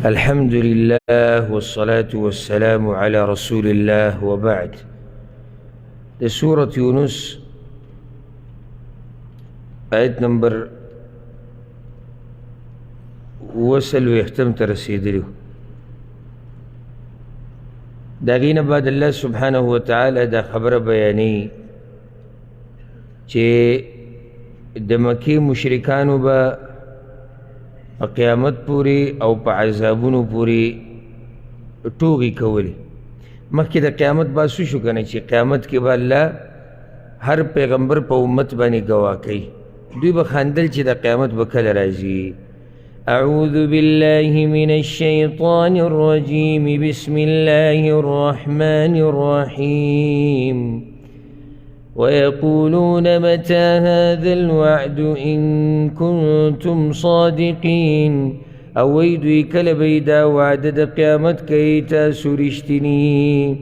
الحمد لله والصلاة والسلام على رسول الله وبعد. سورة يونس آية نمبر وصلوا يختم ترسيدلو داغين بعد الله سبحانه وتعالى دا خبر بياني چه دمکی مشرکانو با قیامت پوری او پا عذابونو پوری ټوغی کولی. مخی دا قیامت باسو شو کنه چه قیامت کے با اللہ ہر پیغمبر پا امت بانی گواہ کئی دوی بخاندل چه دا قیامت بکل رازی. اعوذ باللہ من الشیطان الرجیم بسم اللہ الرحمن الرحیم ويقولون متى هذا الوعد إن كنتم صادقين اويدوی کل بیدا وعد دا قیامت کیتا سرشتنی.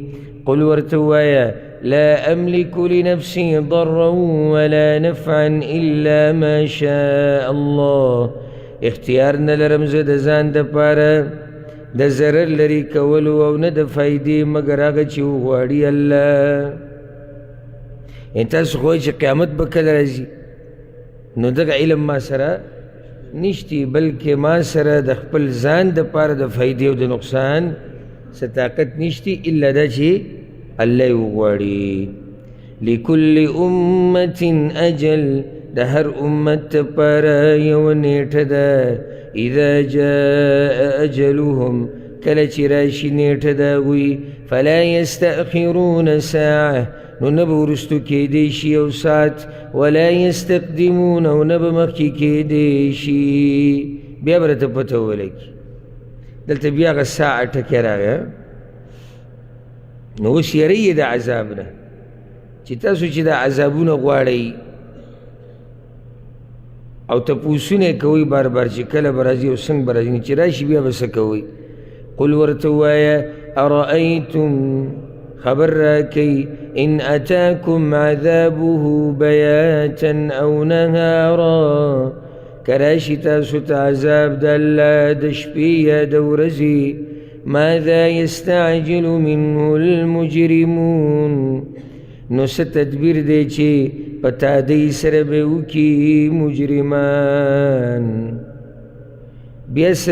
قل ورتوایا لا أملك لنفسي ضرا ولا نفعا إلا ما شاء الله. اختیارنا لرمز دا زان دا پارا دا زرر لری کولو او ند فائدی مگر آگا چیو غواری اللہ. تاسو خوی چه قیامت بکل رازی نو دغه علم ما سره نشتی بلکه ما سره د خپل ځان د پاره د فائدې او د نقصان څه طاقت نشتی الا دا چې الله وغواړي. لكل امة اجل د هر امت پاره یو نیټه ده. اذا جاء اجلهم کله چې راشي نیټه د هغوی فلا يستأخرون ساعه نو نب ورستو کیدیشی او سات ولا یستقدمون او نب مخی کیدیشی. بیا برتا پتو لکی دلتا بیا غا ساعة ٹکی راگا نو اس یری دا عذابنا چی تاسو چی دا عذابونا غواری او تپوسونے کوئی بار بار چی کل برازی او سنگ برازی چی راشی بیا بسا کوئی. قل ورتوایا ارائیتم خبر راکی ان اتاکم عذابه بیاتا او نهارا کراشی تاسو تا عذاب دا اللہ دشپی یا دورزی ماذا يستعجل منه المجرمون نو ستدبیر دے چی پتا دی سر بیو کی مجرمان. بیاس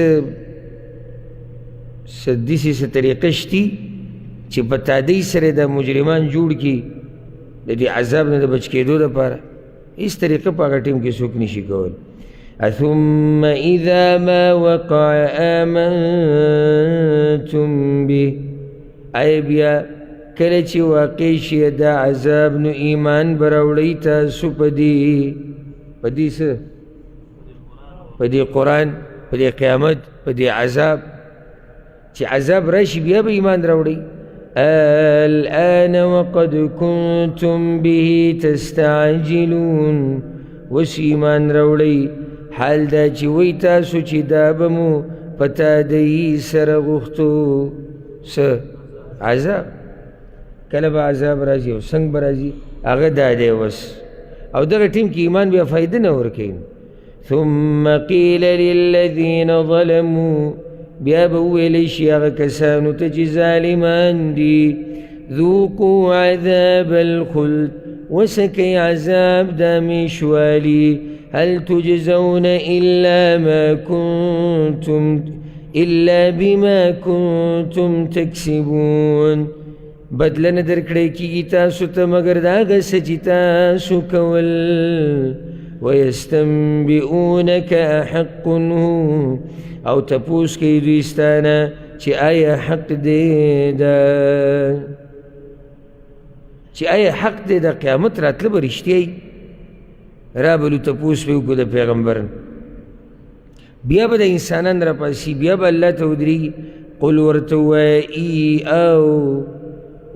دیسی سے طریقشتی چی پتا دی سر دا مجرمان جوڑ کی دا دی عذاب نا دا بچ کے دو دا پارا اس طریقہ پا اگر ٹیم کے سوک نشی کول. ثم اذا ما وقع آمنتم بی آئے بیا کلچی واقع شی دا عذاب نو ایمان براوڑی تاسو پدی سا پدی قرآن پدی قیامت پدی عذاب چی عذاب راشی بیا با ایمان راوڑی. الآن وقد كنتم به تستعجلون وس ایمان روڑی حال دا چی وی تاسو چی دابمو پتا دی سر غختو عذاب کلب عذاب رازی او سنگ برازی آغا دا دے وس او دا ٹیم کی ایمان بیا فائدہ نورکین. ثم قیل للذین ظلموا بیا بویلیشی آغا کسانو تجی ظالمان دی ذوقوا عذاب الخلد وسکی عذاب دامیشوالی هل تجزون إلا بما كنتم تكسبون. بدلن درکڑے کی تاسو تا مگر داغا سچی تاسو کول. ويستنبئونك أحق هو او تپوس کی دوستانا چی آیا حق دے دا چی آیا حق دے دا قیامت راتلب رشتی رابلو تپوس پیو کو دا پیغمبرن بیا با دا انسانان را پاسی بیا با اللہ تودری. قل ورتوائی ای او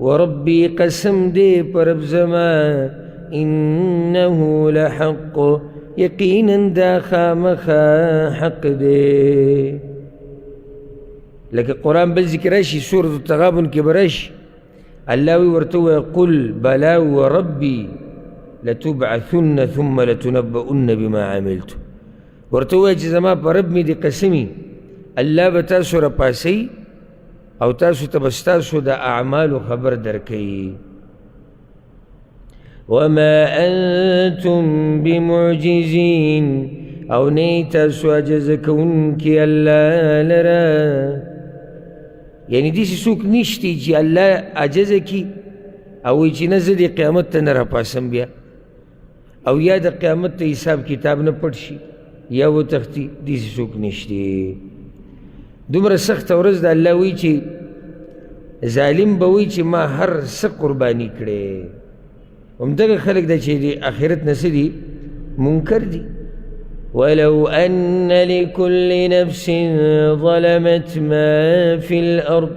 وربی قسم دے پر اب زمان انہو لحق یقیناً دا خامخا حق دے. لیکن قرآن بل ذکر راشی سورة التغابن کی براش اللہ ورتوى قل بلا وربی لتبعثن ثم لتنبؤن بما عملتم. ورته وایي چې زما په رب مې دې قسمي الله به تاسو راپاسی او تاسو ته به ستاسو د اعمالو خبر درکوي. وما انتم بمعجزین او نه تاسو عجز کوونکي الله لره. یعنی داسې څوک نشتی چې الله عجزه کي او وایي چې نه زه دې قیامت ته نه راپاسم بیا، او یا د قیامت ته حساب کتاب نه پټ شي یا وتښتي، داسې څوک نشتی. دومره سخته ورځ د الله وایي چې ظالم به وایي چې ما هر څه قرباني کړی. همدغه خلک ده چې د آخرت نه څه دي؟ منکر دي. ولو أن لكل نفس ظلمت ما في الأرض،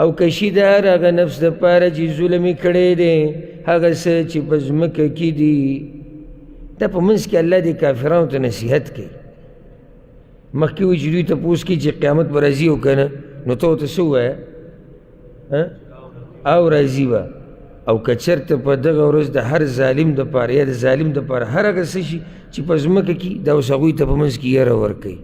او کشي د هر هغه نفس دپاره چې ظلم یې کړی دی هغه څه چې په ځمکه کې دي. دا په منځ کې الله دې کافرانو ته نصیحت کوي. مخکې وایي چې دوی تپوس کوي چې قیامت به راځي او که نه، نو ته ورته څه ووایه؟ او راځي به. او که چېرته په دغه ورځ د هر ظالم دپاره یا د ظالم دپاره هر هغه څه شي چې په ځمکه کې، دا اوس هغوی ته په منځ کې یره ورکوي.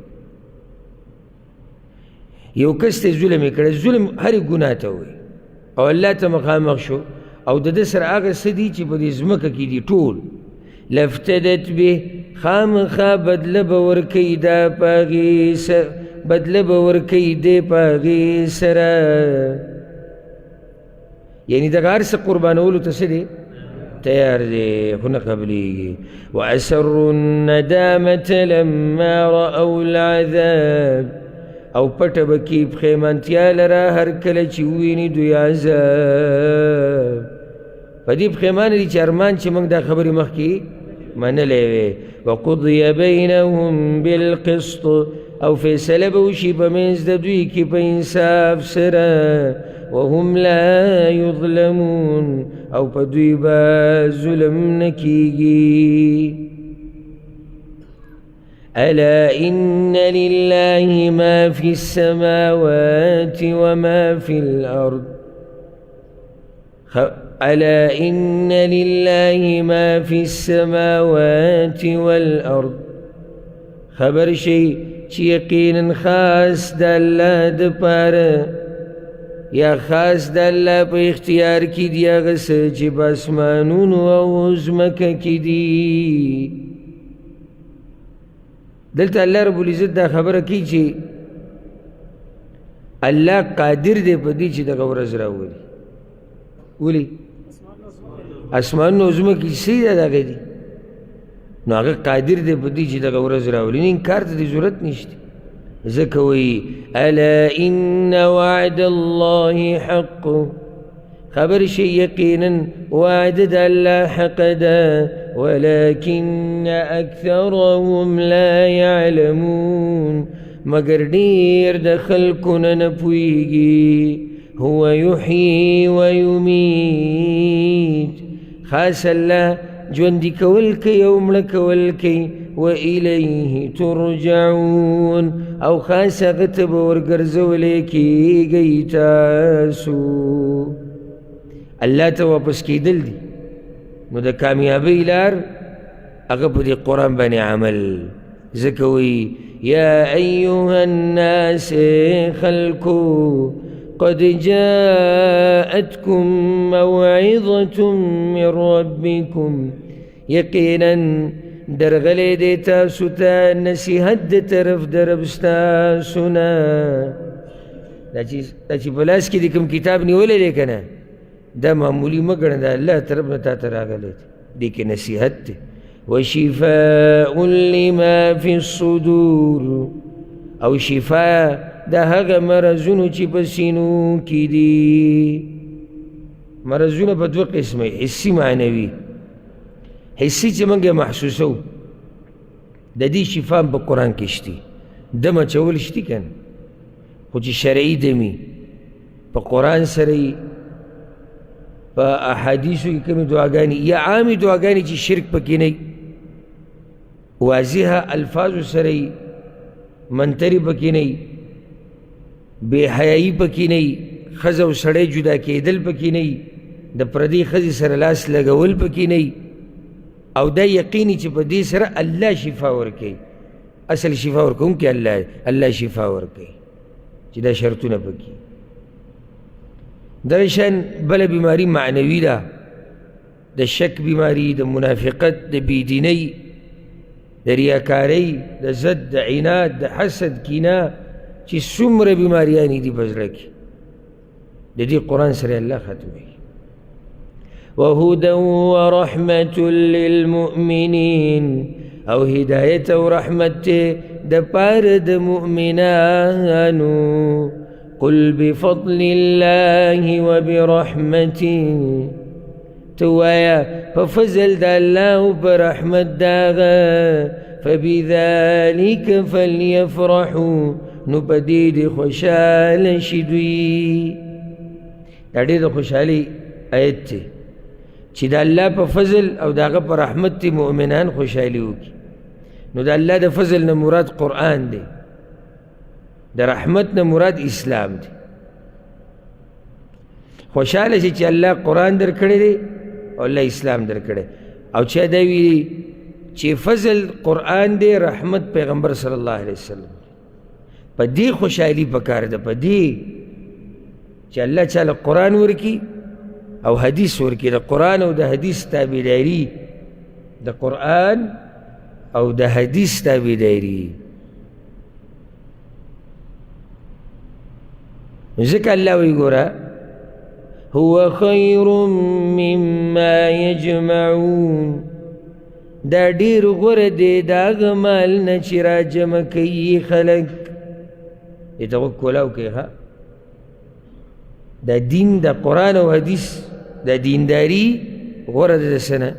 یو کس ته ظلم یې کړی، ظلم هرې ګناه ته وایي، او الله ته مخامخ شو او د ده سره هغه څه دي چې په دې ځمکه کې دي ټول، لافتدت به، خامخا بدله به ورکوي دا په هغې سره، بدله به ورکوي دی په هغې سره. یعنی دغه هر څه قربانولو ته څه دی؟ تیار دی، خو نه قبلیږي. واسروا الندامة لما رأوا العذاب، او پټه به کي پښیمانتیا لره هر کله چې وویني دوی عذاب. په دې پښیمانه دي چې ارمان چې موږ دا خبرې مخکې منلی وې. وقضي بینهم بالقسط، او فیصله به وشي په منځ د دوی کې په انصاف سره. وهم لا یظلمون، او په دوی به ظلم نه کیږي. ألا إن لله ما في السماوات وما في الأرض. ألا إن لله ما في السماوات والأرض. خبر شي چې یقینا خاص د الله دپاره یا خاص د الله په اختیار کې دي هغه څه چې په اسمانونو او ځمکه کې دي. دلته الله رب العزت دا خبره کوي چې الله قادر دی په دې چې دغه ورځ راولي. ولې؟ اسمانونه او ځمکه چې څه دي دغه دي، نو هغه قادر دی په دې چې دغه ورځ راولي، نه انکار ته دې ضرورت نشته. ځکه وایي الا ان وعد الله حق، خبر شي یقینا وعد د الله حق ده، ولكن اکثرهم لا يعلمون، مگر ډیر د خلکونه نه پوهیږي. هو یحیی ویمیت، خاص الله ژوندي کول کوي او مړه کول کوي. وإلیه ترجعون، او خاص هغه ته به ورګرځولی کیږئ تاسو. الله ته واپس کیدل دي، نو د کامیابۍ لار هغه په دې قرآن باندې عمل. ځکه وایي یا ایها الناس خلکو قد جاءتكم موعظة من ربكم، یقینا درغلی دی تاسو ته نصیحت د طرف د رب ستاسو نه. دا چې په لاس کې د کوم کتاب نیولی دی که نه، دا معمولي مه ګڼه، د الله طرف نه تا ته راغلی دی، دې کې نصیحت دی. وشفاء لما في الصدور، او شفا د هغه مرضونو چې په سینو کې دي. مرضونه په دوه قسمه، حسي معنوي. حسي چې موږ یې محسوسو، د دې شفا په قرآن کې شتي. دم اچول شتي که نه، خو چې شرعي دمي په قرآن سره یي، په احادیثو کې کومې دعاګانې یا عامې دعاګانې چې شرک پکې نه وي، واضحه الفاظو سره یي، منترې پکې نه وي، بې حیایي پکې نه وي، ښځه او سړی جدا کېدل پکې نه وي، د پردۍ ښځې سره لاس لګول پکې نه وي، او دا یقیني چې په دې سره الله شفا ورکوي. اصل شفا ورکوونکی الله شفا ورکوي چې دا شرطونه پکې. دغه شان بله بیماري معنوي ده، د شک بیماري، د منافقت، د بېدینۍ، د ریاکارۍ، د ضد، د عناد، د حسد، کینه، چې څومره بیماریانې دي په زړه کې، د دې قرآن سره الله ختموي. وهدى ورحمة للمؤمنين، او هدایت او رحمت د پاره د مؤمنانو. قل بفضل الله وبرحمته، توایا ففضل د الله او برحمت داغه. فبذلك فليفرحوا، نو پدې د خوشاله شي دوی. دا ډېر د خوشحالي آیت دی چې د الله په فضل او د هغه په رحمت دی مؤمنان خوشحالي وکړي. نو د الله د فضل نه مراد قرآن دی، د رحمت نه مراد اسلام دی. خوشحاله شي چې الله قرآن در کړی دی او الله اسلام در کړی. او چا دا ویلي چې فضل قرآن دی، رحمت پیغمبر صلی الله علیه وسلم. په دې خوشحالي پکار ده، په دې چې الله چاله قرآن ورکي او حدیث ورکي. د قرآن او د حدیث تابعداري، د قرآن او د حدیث تابعداري. ځکه الله وایي ګوره هو خیر مما یجمعون، دا ډېر غوره دی د هغه مال نه چې را جمع کوي خلک. دې ته غوږ کولاو کوي ښه. دا دین د قرآن او حدیث د دینداري غوره ده د څه نه؟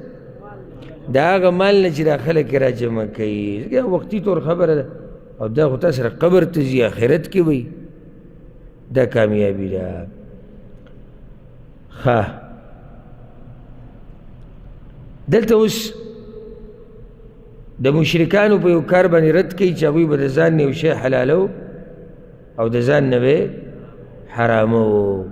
د هغه مال نه چې دا خلک یې را جمع کوي. ځکه وختي طور خبره ده، او دا خو تا سره قبر ته ځي، آخرت کې وي، دا کامیابي ده. ښه دلته اوس د مشرکانو په یو کار باندې رد کوي چې هغوی به د ځان نه یو شی حلالو او د ځان نه به حرامو.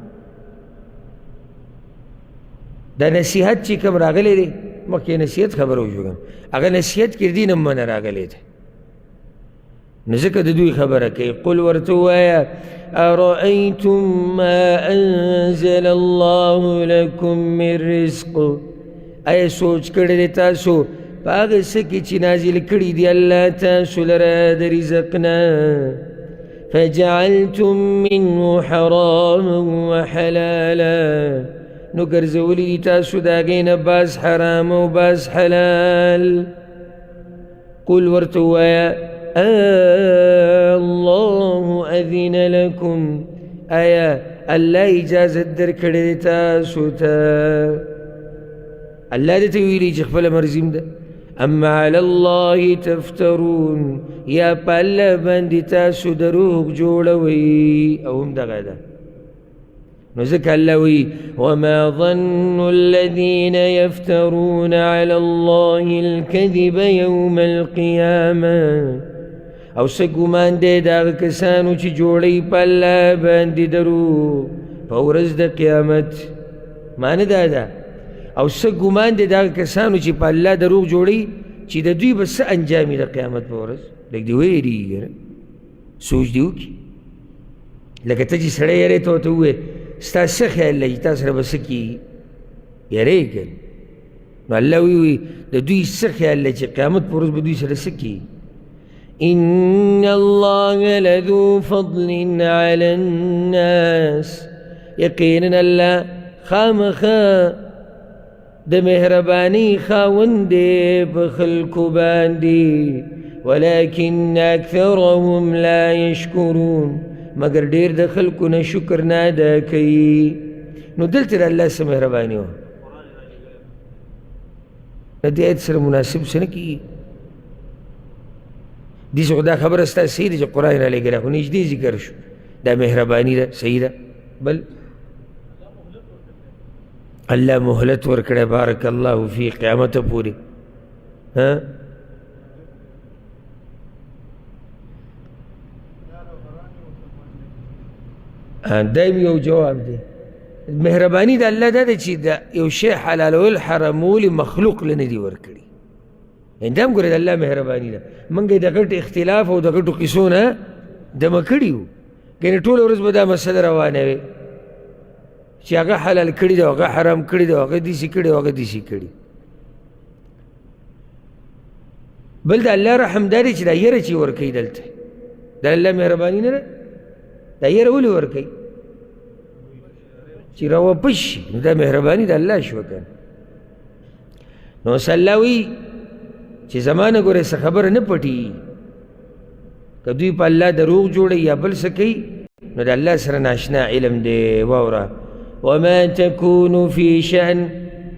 دا نصیحت چې کوم راغلی دی، مخکې نصیحت خبره وشوه، هغه نصیحت کې دین هم منه راغلی دی. نو ځکه د دوی خبره کوي. قل ورته ووایه ارأیتم ما انزل الله لکم من رزق، آیا سوچ کړی دی تاسو په هغه څه کې چې نازل کړي دي الله تاسو لره د رزق نه؟ فجعلتم منه حراما وحلالا، نو ګرځولی دي تاسو د هغې نه بعض حرام او بعض حلال. قل ورته ووایه الله اذن لكم، آیا الله اجازت در کړې دی تاسو ته؟ الله دې ته ویلي چې خپله مرضیم ده. اما علی الله تفترون، یا په الله باندې تاسو دروغ جوړوئ. او هم دغه ده. نو ځکه الله وایي وما ظن الذین یفترون علی الله الکذب یوم القیامة، او څه ګمان دی د هغه کسانو چې جوړوي په الله باندې دروغ په ورځ د قیامت. معنی دا ده، او څه ګمان دی د هغه کسانو چې په الله دروغ جوړوي چې د دوی به څه انجام وي د قیامت په ورځ. لږ دې ویرېږي، سوچ دې وکړي. لکه ته چې سړی یری ته ورته ووایې ستا څه خیال لري تا سره به څه کېږي؟ یریږي. نو الله وی د دوی څه خیال لري چې قیامت په ورځ به دوی سره څه کېږي؟ ان الله لذو فضل على الناس، یقینا الله خامخا د مهرباني خاوند دی په خلکو باندې. ولكن اکثرهم لا یشکرون، مگر ډېر د خلکو نه شکر نه ادا کوي. نو دلته د الله څه مهرباني وه، د دې آیت سره مناسب څه نه کېږي. دې څه خو دا خبره ستا صحیح ده چې قرآن رالیږلی، خو نږدې ذکر شو دا مهرباني ده، صحیح ده. بل الله مهلت ورکړی بارک الله فی قیامت پورې. دایم یو جواب دی. مهرباني د الله دا ده چې د یو شی حلالول حرامول مخلوق له نه دي ورکړي. دا هم ګوره د الله مهرباني ده. موږ یې د غټ اختلاف او د غټو قصو نه دمه کړي وو، ګنې ټوله ورځ به دا مسله روانه وي چې هغه حلال کړي ده، هغه حرام کړي ده، هغه داسې کړي، هغه داسې کړي. بل د الله رحم دا دی چې دا یره چې ورکوي دلته د الله مهرباني نه ده. دا یره ولې ورکوي؟ چې راواپس شي، نو دا مهرباني د الله شوه که نو صلی وی چې زمانه ګوره څه خبره نه پټي، که دوی په الله دروغ جوړوي یا بل څه کوي، نو د الله سره ناشنا علم دی. واوره وما تكون في شأن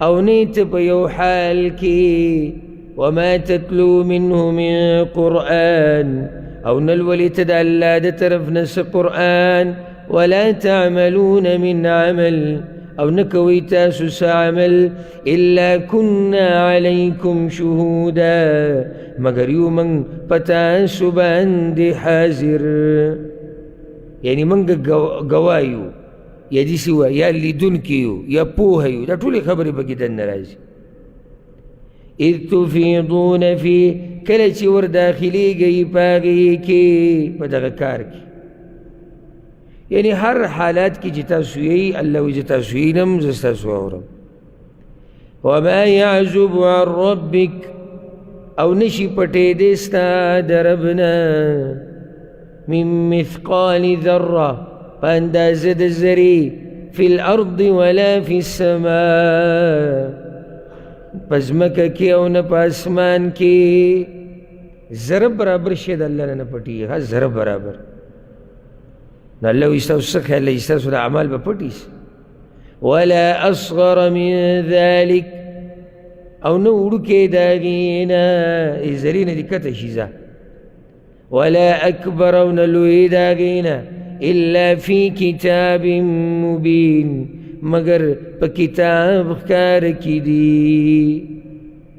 او نیت په یو حال کې، وما تتلو منه من قرآن او نلولي ته د الله د طرف نه څه قرآن، ولا تعملون من عمل او نکوي تاسو څه عمل، الا كنا عليكم شهودا مگر یو من په تاسو باندې حاضر، یعنی منګ ګوایو یا داسې وایي یا لیدونکي یو یا پوهه یو، دا ټولې خبرې پکې دننه راځي. اذ تفیضون فی کله چې ور داخلیږئ په هغې کې، په دغه کار کې، یعنی هر حالات کې چې تاسو یې الله وایي چې تاسو یې نم زه ستاسو اورم. وما يعزب عن ربک او نشي پټېدی ستا د رب نه، من مثقال ذره په اندازه د ذرې، فی الارض ولا فی السماء په ځمکه کې او نه په اسمان کې، ذره برابر شی د الله نه پټېږي، ها ذره برابر. نو الله وایي ستاسو څه خیال دی ستاسو د اعمال به پټي سي. ولا اصغر من ذلک او نه وړوکی د هغې نه، ذرې نه دې کته شي ځه، ولا اکبر او نه لوی د هغې نه، الا فی کتاب مبین مگر په کتاب ښکاره کې دي.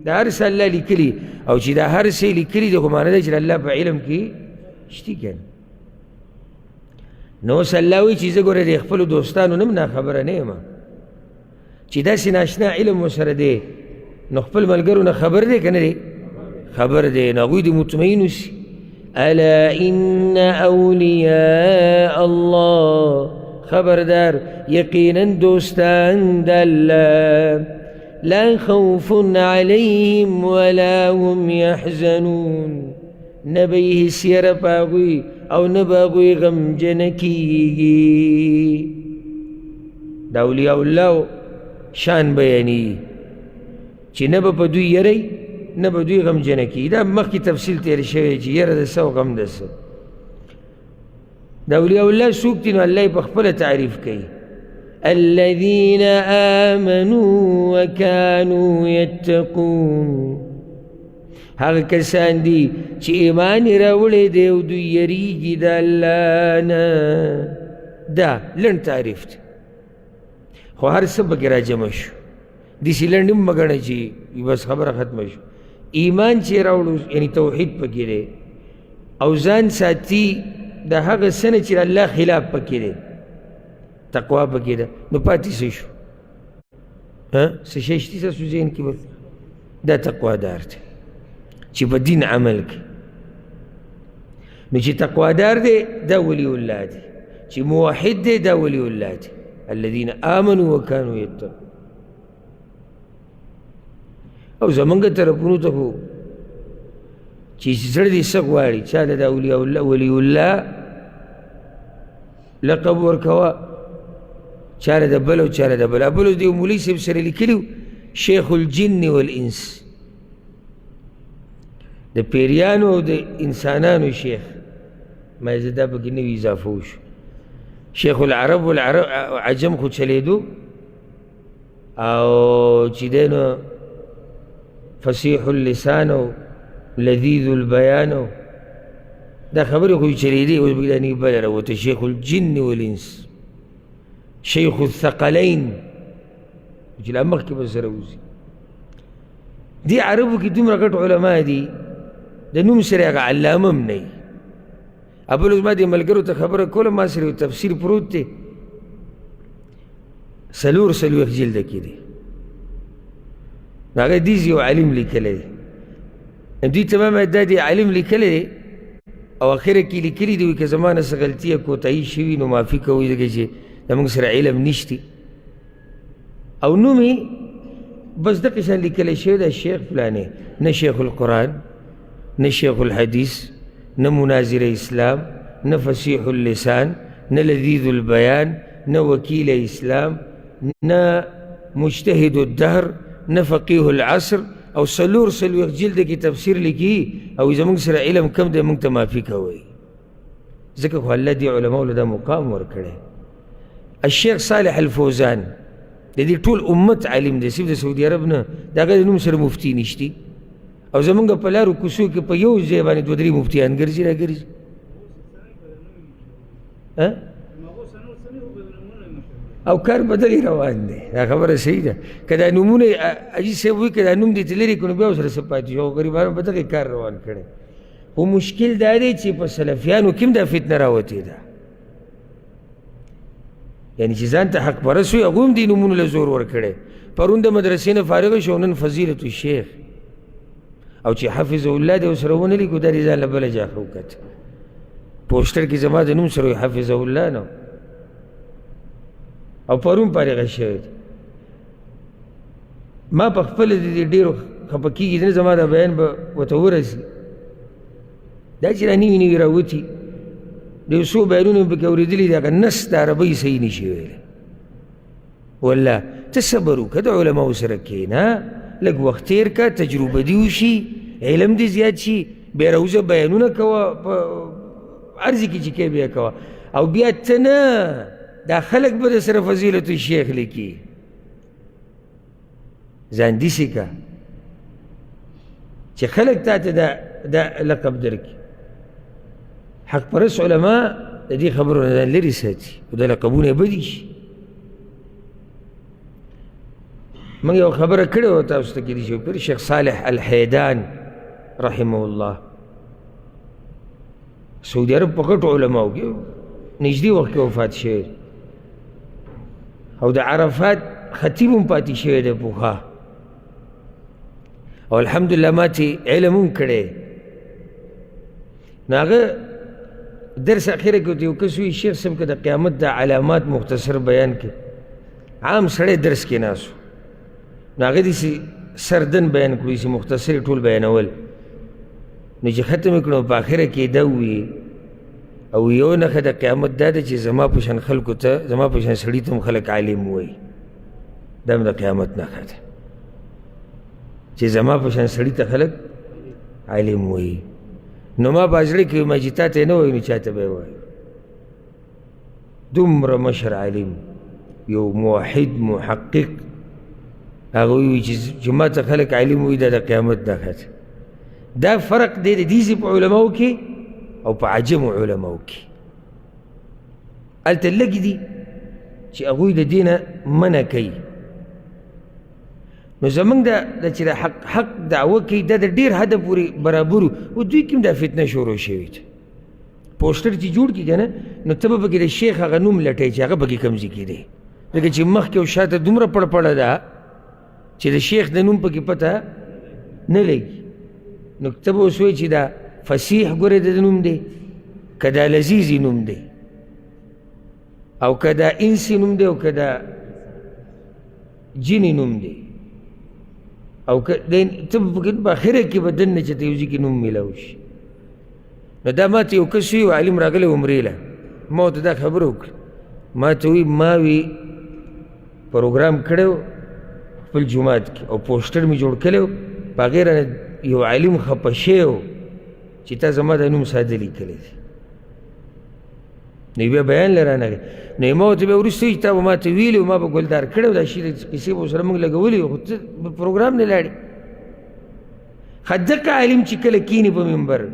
دا هر څه الله لیکلي، او چې دا هر څه لیکلي دي خو معنی ده چې الله په علم کې شتي که نه. نو صلی الله وایي چې زه ګوره د خپلو دوستانو نه ناخبره نه یم، چې داسې ناشنا علم ورسره دی، نو خپل ملګرو نه خبر دی که نه دی؟ خبر دی. نو هغوی دې مطمئن اوسي. الا ان اولیاء الله، خبردار یقینا دوستان د الله، لا خوف علیهم ولا هم یحزنون، نه به یې هېڅ یره په هغوی او نه به هغوی غمجنه کېږي. د اولیاء الله شان بیانېږي چې نه به په دوی یری نه به دوی غمجنه کېږي. دا مخکې تفصیل تېر شوی چې یره د څه او غم د څه. د اولیاء الله څوک دي؟ نو الله یې په خپله تعریف کوي. الذین آمنوا وکانوا یتقون، هغه کسان دي چې ایمان یې راوړی دی او دوی یریږي د الله نه. دا لنډ تعریف دی، خو هر څه پکې راجمع شو. داسې لنډ هم مه ګڼه چې بس خبره ختمه شو. ایمان چې راوړو یعنی توحید پکې دی، او ځان ساتي د هغه څه نه چې الله خلاف پکې دی، تقوا پکې ده. نو پاتې څه شو؟ څه شی شتي ستاسو ذهن کې به دا تقوادار دی چې په دین عمل کوي. نو چې تقوادار دی دا ولی الله دی، چې موحد دی دا ولی الله دی. الذین آمنوا وکانوا یتقون. او زمونږ طرفونو ته خو چې زړه دې څه غواړي چاله د اولیاء الله ولی الله لقب ورکوه، چاله د بل او چاله د بل. بلو دې مولوي صاحب سره لیکلي شیخ الجن والانس، د پیریانو او د انسانانو شیخ. ما زه دا پکې نوي اضافه وشو. شیخ العرب والعجم خو چلیدو، او چې دی نو فصیح اللسان او لذیذ البیان، دا خبرې خو یې چلیدې. اوس به دا نوي بله راوته شیخ الجن والانس، شیخ الثقلین، چې لا مخکې به سره وځي. دې عربو کې دومره ګټ علما دي، د نوم سره هغه علامه هم نه وي. بل اوس ما دې ملګرو ته خبره کوله، ما سره یو تفسیر پروت دی 4 جلده کې دی، هغه دیز یو عالم لیکلی دی. دوی تمام دا دی علم لیکلی دی او اخره کې لیکلي دي که زما نه څه غلطي یا کوتاهي شوي نو معافي کوئ ځکه چې زموږ سره علم نشتی او نوم یې بس دقې شان لیکلی شوی دی شیخ فلانې نه شیخ القرآن نه شیخ الحدیث نه مناظر اسلام نه فصیح اللسان نه لذیذ البیان نه وکیل اسلام نه مجتهد الدهر نه فقیه العصر او څلوېښت جلده کې تفسیر لیکي او زموږ سره علم کم دی موږ ته معافي کوئ ځکه خو الله دې علماو له دا مقام ورکړی الشیخ صالح الفوزان د دې ټول امت عالم دی صرف د سعودي عرب نه د هغه د نوم سره مفتي نشتي او زمونږ په لارو کوڅو کې په یو ځای باندې دوه درې مفتیان ګرځي راګرځي او کار بدلی روان دی دا خبره صحیح ده که دا نومونه حاجي صاحب وایي که دا نوم دې ته لرې کړو نو بیا ورسره څه پاتې شو غریبانو په دغې کار روان کړی خو مشکل دا دی چې په سلفیانو کې هم دا فتنه راوتې ده یعنی چې ځان ته حق پرست وي هغوی هم دې نومونو له زور ورکړی پرون د مدرسې نه فارغه شو نن فضیلت الشیخ او چې حفظه الله دی ورسره ونه لیکو دا دې ځان له بله جاښه وکت پوسټر کې زما د نوم سره حفظه الله نه او پرون فارغه شوی دی ما په خپله د دې ډېرو خفه کېږي نه زما دا بیان به ورته ورسي دا چې را نوي نوي راوتي د یو څو بیانونه مې پکې اورېدلي دي هغه نس د عربۍ صحیح نشي ویلی والله ته صبر وکړه د علماو سره کښېنه لږ وخت تېر کړه تجربه دې وشي علم دې زیات شي بې روزه بیانونه کوه په هر ځای کې چې کوې بیا کوه او بیا ته نه دا خلق به د سره فضیلت الشیخ لیکي ځان داسې که چې خلق تا ته دا لقب درکړي حق پرست علما د دې خبرو نه ځان لرې ساتي او دا لقبونه یې بدي شي موږ یو خبره کړې وه تاسو ته کېدای شي پیر شیخ صالح الحیدان رحمه الله سعودي عرب په غټو علماو کې نږدې وخت کې وفات شوی او د عرفات خطیب هم پاتې شوی دی پوخا او الحمدلله ما چې علم هم کړی نو هغه درس اخره کې ورته یو کس وایي شیخ صاحب که د قیامت د علامات مختصر بیان کړي عام سړی درس کې ناست نو هغه داسې سردن بیان کړو داسې مختصر ټول بیانول نو چې ختم یې کړو په اخره کې دا ووایي او یو نښه د قیامت دا ده چې زما په شان خلکو ته زما په شان سړي ته هم خلک عالم وایي دا هم د قیامت نښه ده چې زما په شان سړي ته خلک عالم وایي نو ما په زړه کې ما چې تا ته یې نه وایي نو چا ته به یې وایي دومره مشر عالم یو موحد محقق هغه وایي چې ما ته خلک عالم وایي دا د قیامت نښه ده دا فرق دی د دې په علماو کې او په عجمو علماو کې هلته لږ دي چې هغوی د دې نه منع کوي نو زمونږ د چې د حق دعوه کوي دا د ډېر حده پورې برابر و دوی کې هم دا فتنه شروع شوې ده پوسټر چې جوړ کړي که نه نو ته به پکې د شیخ هغه نوم لټوي چې هغه پکې کمزي کېدی ځکه چې مخکې او شاته دومره پړپړه ده چې د شیخ د نوم پکې پته نه لګي نو ته به اوس وایي چې دا فصیح ګورې د نوم دی که دا لذیذي نوم دی او که دا انسي نوم دی او که دا جني نوم دی او که ته په اخره کې به دننه چې ته یو ځای کې نوم میلاو شي نو دا ما ته یو کس وي عالم راغلی عمرې له ما ورته دا خبره وکړه ما ته وایي ما وي پروګرام کړی و خپل جومات کې او پوسټر مې جوړ کړی و په هغې رانه یو عالم خفه شوی و چې تا زما دا نوم ساده لیکلی دی نو بیا بیان له رانه نو ما ورته بیا وروسته وایي چې تا به ما ته ویلي و ما به ګلدار کړی و دا شي کیسې به ورسره موږ لګولي خو ته پروګرام نه لاړې ښه دقه عالم چې کله کیني په منبر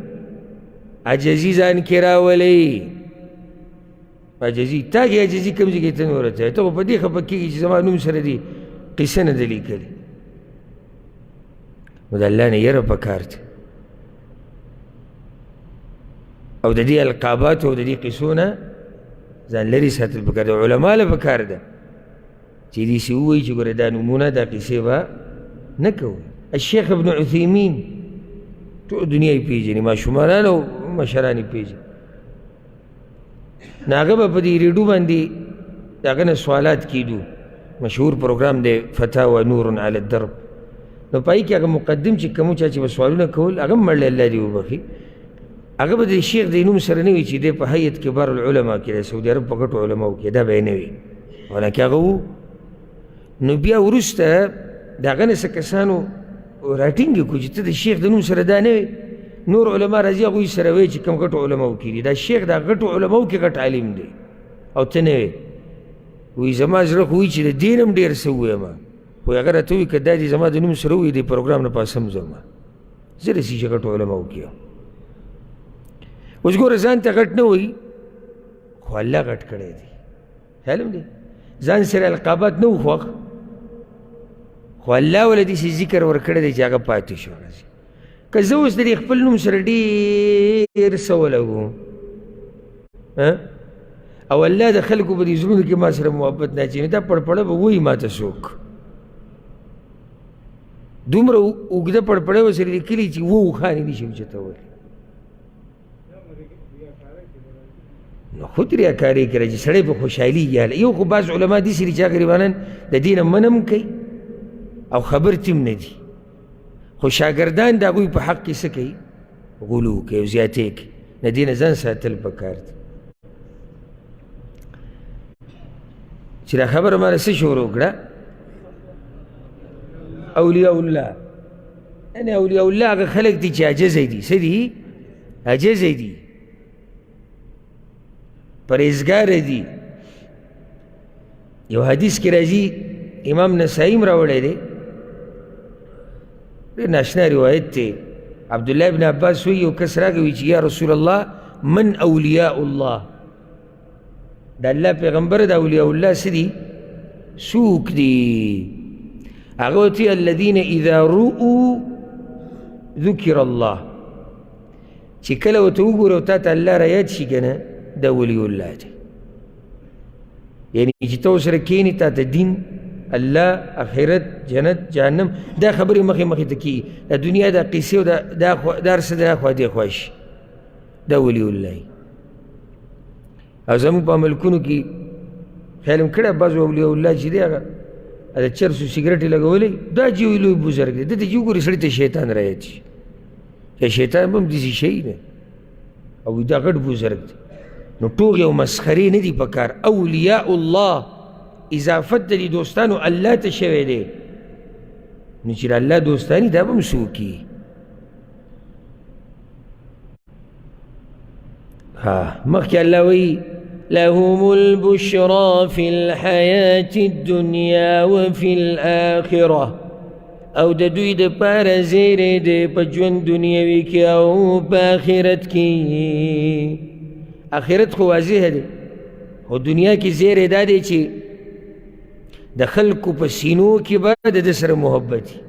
عجزي ځان کې راولئ عجزي تا کې عجزي کوم ځای کې ته نه ورته ته خو په دې خفه کېږي چې زما نوم سره دې قصه نه ده لیکلې نو د الله نه یره پکار ده او د دې القابات او د دې قصو نه ځان لرې ساتل پکار ده علما له پکار ده چې داسې ووایي چې ګوره دا نومونه دا قصې به نه کوئ الشیخ ابن عثیمین ټول دنیا یې پېژني، ماشومان او مشران یې پېژني. نو هغه به په دې ریډیو باندې د هغه نه سوالات کېدو، مشهور پروګرام دی فتاوی نور علی الدرب. نو په هغې کې هغه مقدم چې کوم چا چې به سوالونه کول، هغه هم مړی الله دې وبخي، هغه به د شیخ د نوم سره نه وي چې دی په هیئت کبار العلما کې دی، سعودي عرب په ګټو علماو کې، دا به یې نه وي، حالانکې هغه وو. نو بیا وروسته د هغه نه څه کسانو راټینګ یې کړو چې ته د شیخ د نوم سره دا نه وي. نور علما راځي هغوی سره وایي چې کوم ګټو علماو کې دي، دا شیخ دا ګټو علماو کې ګټ عالم دی او ته نه وې. وایي زما زړه خو وایي چې د دین هم ډېر څه ووایم، خو هغه راته وایي که دا دې زما د نوم سره ووایي دې پروګرام نه پاس هم ځم، زه رسي چې ګټو علماو کې یم. اوس ګوره ځان ته غټ نه وایي، خو الله غټ کړی دی، خیال هم دی. ځان سره القابات نه و خوښ، خو الله وله داسې ذکر ورکړی دی چې هغه پاتې شو. که زه اوس د دې خپل نوم سره ډېر څه ولګوم او الله د خلکو په دې زړونو کې ما سره محبت نه اچوي، دا پړپړه به وایي ما ته څوک، دومره اوږده پړپړه ورسره لیکلي چې وخانې نه شم چتولی. نو خود ریاکاري کوي چې سړی په خوشحالي یاله. یو خو بعض علما داسې دي چې هغه غریبانان د دې نه منع هم کوي او خبر تیم نه دي، خو شاګردان د هغوی په حق کې څه کوي؟ غلو کوي او زیاتې کوي. د دې نه ځان ساتل پکار دي. چې دا خبره ماله څه شروع کړه؟ اولیاء الله، یعنې اولیاء الله هغه خلک دي چې عاجزه دي. څه دي؟ عاجزه دي، پرهیزګاره دي. یو حدیث کې راځي، امام نسائی هم راوړی دی، ډېر ناشنا روایت دی. عبدالله بن عباس وایي یو کس راغی وایي چې یا رسول الله من اولیاء الله، د الله پیغمبره د اولیاء الله څه دي؟ څوک دي؟ هغه ورته الذین اذا رؤوا ذکر الله، چې کله ورته وګوره او تا ته الله را یاد شي که نه، دا ولی الله دی. یعنې چې ته ورسره کښېنې تا ته دین، الله، آخرت، جنت، جهنم، دا خبرې مخې مخې ته کېږي. د دنیا دا قیسې او دا هر څه دا خوا دې خوا شي، دا ولی الله وي. او زموږ په ملکونو کې خیال هم کړی بعضو اولیاء الله چې دی هغه د چرسو سګرټ یې لګولی، دا چې وایي لوی بزرګ دی، دته چې وګورې سړي ته شیطان رایاد شي، یا شیطان به هم داسې شی نه، او دا غټ بزرګ دی. نو ټوغې او مسخرې نه دي پکار. اولیاء الله اضافت د دې دوستانو الله ته شوی دی، نو چې د الله دوستاني دا به هم څوک وي؟ مخکې الله وایي لهم البشرى في الحياة الدنيا وفي الآخرة، او د دوی د پاره زیری دی په ژوند دنیوي کې او په آخرت کې. آخرت خو واضح دی، خو دنیا کې زیری دا دی چې د خلکو په سینو کې به د ده سره محبت وي،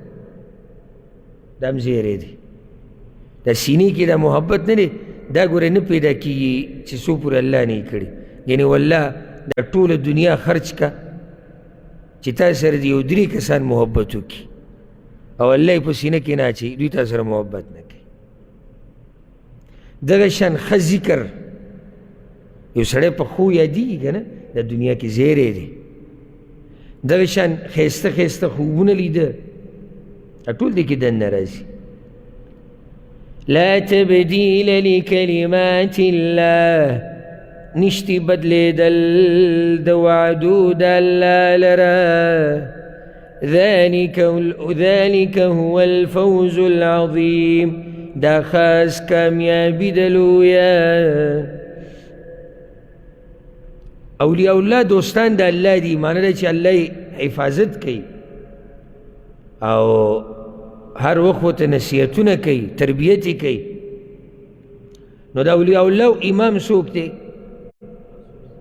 دا هم زیری دی. د سینې کې دا محبت نه دی، دا ګوره نه پیدا کېږي چې څو پورې الله نه یې کړي. یعنې والله دا ټوله دنیا خرچ کا چې تا سره د یو درې کسان محبت وکړي او الله یې په سینه کې نه اچوي، دوی تا سره محبت نه کوي. دغه شان ښه ذکر یو سړی په خو یادېږي که نه، د دنیا کې زیری دی. دغه شان ښایسته ښایسته خوبونه لیده، ټول دې کې دننه راځي. لا تبدیل لکلمات الله، نشتی بدلیدل د وعدو د الله لره. ذلك هو الفوز العظیم، دا خاص کامیابی د لویه. اولیاء الله دوستان د الله دي، معنی ده چې الله حفاظت کوي او هر وخت ورته نصیحتونه کوي، تربیت یې کوي. نو د اولیاء الله امام څوک دی؟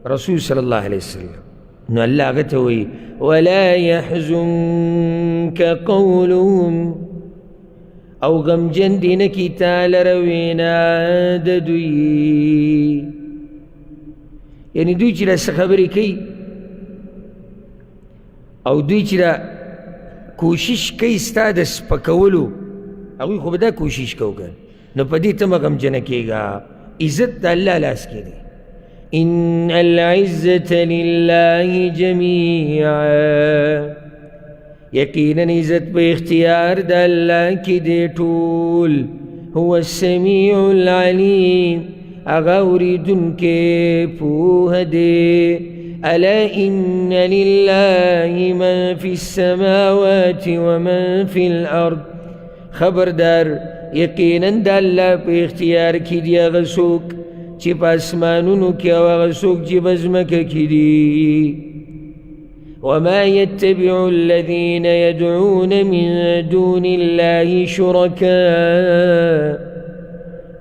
رسول صلی الله علیه وسلم. نو الله هغه ته وایي ولا يحزنك قولهم، او غمجن دې نه کي تا لره وینا د دوی. یعنې دوی چې دا څه خبرې کوي او دوی چې دا کوشش کوي ستا د سپکولو، هغوی خو به دا کوشش کوو که نو پا دی تم غمجن کیگا عزت دا اللہ لاس کے دی ان العزت للہ جمیعا یقیناً عزت پہ اختیار دا اللہ کی دے ٹول هو السمیع العلیم اغا اوریدن کے پوہ دے الا ان للہ من فی السماوات ومن فی الارض خبردار یقیناً دا اللہ پہ اختیار کی دی اغا سوک چی پا اسمانونو کی اغا سوک چی بزمک کی دی وما يتبع الذين يدعون من دون الله شركاء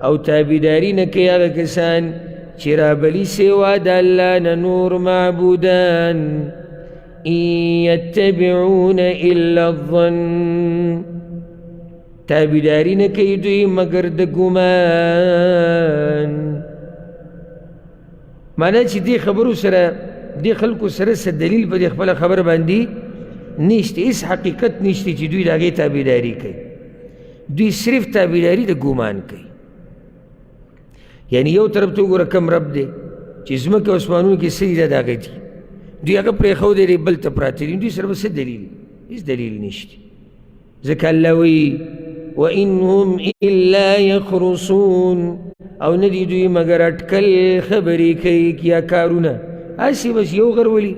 او تابدارین کی اغا کسان چرا بلی سوا دا اللہ نور معبودان ان يتبعون الا الظن تابدارین کی دوی مگر دا گمان مانا چی دی خبرو سر دی خلقو سر دلیل پا دی خبر خبر باندی نیشتی اس حقیقت نیشتی چی دوی داگے تابداری کی دوی صرف تابداری دا گمان کی یعنی یو طرف تو گو رکم رب دے چی زمک عثمانون کی سری دا داگے دی دوی اگر پریخو دے ری بل تپراتی دی دوی سر بس دلیل اس دلیل نیشتی ذکر اللہ وی وَإِنْ هُمْ إِلَّا يَخْرُصُونَ او ندی دوی مگر اٹکل خبری کئی کیا کارونا ایسی بس یو غرولی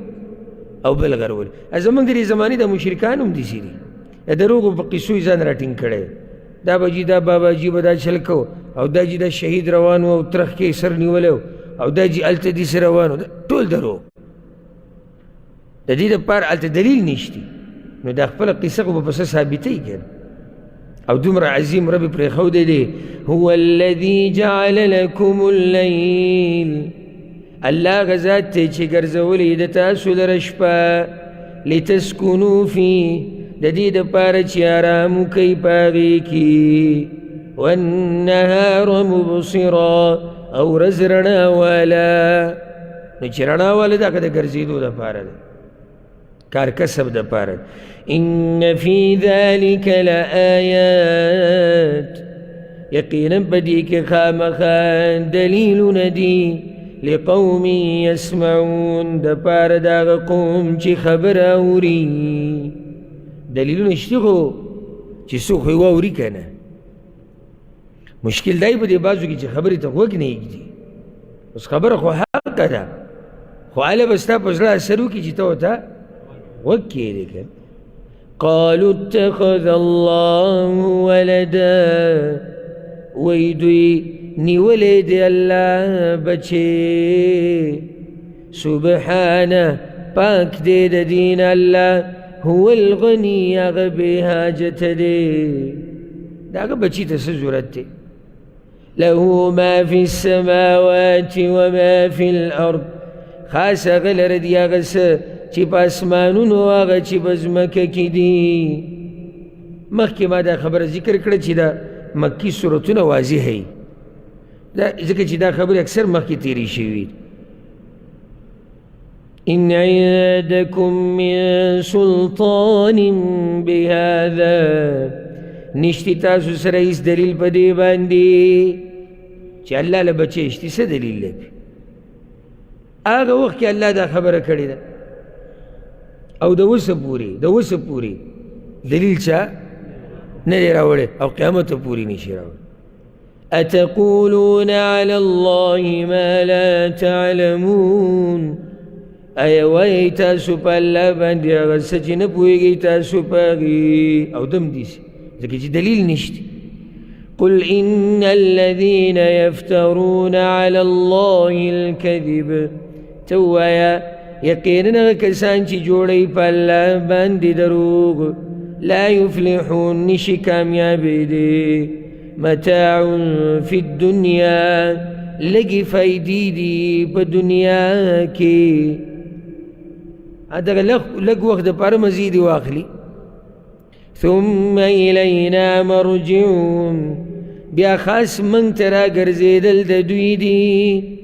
او بل غرولی ازمان دری زمانی دا مشرکان هم دی سیری دروغو پا قصوی زان راتنگ کڑے دا بجی دا بابا جی با دا چلکو او دا جی دا شہید روانو او ترخ کے سر نیولو او دا جی علت دی سر روانو طول درو دا دی دا پار علت دلیل نیشتی نو دا خپل قصه کو بس ثابتی کر او دمر عظیم رب پر خود دے هو الذي جعل لكم الليل اللہ غزات تے چھ گرزولی دا تاسو لرشپا لتسکنو فی دا دی دا پار چھ آرامو کئی پاغی کی والنهار مبصرا او رزرنا والا نو چرنا والا دا کدا گرزیدو دا پارا دا کار کسب دا پارا ان فی ذالک لآیات یقینا بدی کے خامخان دلیل ندی لقوم یسمعون دا پارا دا قوم چی خبر آوری دلیل نشتی خو چی سو خوی آوری کنا مشکل دائی بدی بازو کی چی خبری تا وقت نہیں دی اس خبر خو حق دا خو علا بستا پسلا سرو کی چی تا ہوتا وقت کی دیکھن قالوا اتخذ الله ولدا ويدوي نولد الله بچے سبحانه پاک دے دین اللہ هو الغنی اغبی حاجت دے داگا بچی تس ضرورت دے له ما في السماوات وما في الارض خاص غلر دیا غس چی پا اسمانون و آغا چی بزمکہ کی دی مخی ما دا خبر ذکر کرد چی دا مکی صورتون واضح ہے ذکر چی دا خبر اکثر مخی تیری شوید ان عندکم من سلطان بهذا نشتی تاسو سر اس دلیل پا دے باندی چی اللہ لبچے اشتی سے دلیل لے آغا وقت کہ اللہ دا خبر کردی دا او دوس پوری دلیل چا ندی راوڑے او قیامت پوری نیشی راوڑے اتقولون علی اللہ ما لا تعلمون اے وی تاسو پا اللہ باندی اگر سچی نپوئی گئی تاسو پا گئی او دم دیسی ذکر چی دلیل نشتی قل ان الذین یفترون علی اللہ الكذب توایا یقیناً کسان چی جوڑی پا اللہ باندی دروغ لا یفلحون نشی کامیابی دے متاع فی الدنیا لگی فائدی دی پا دنیا کی ادھا لگ وقت پار مزید واخلی ثم الینا مرجعون بیا خاص من ترا گرزیدل دا دوی دی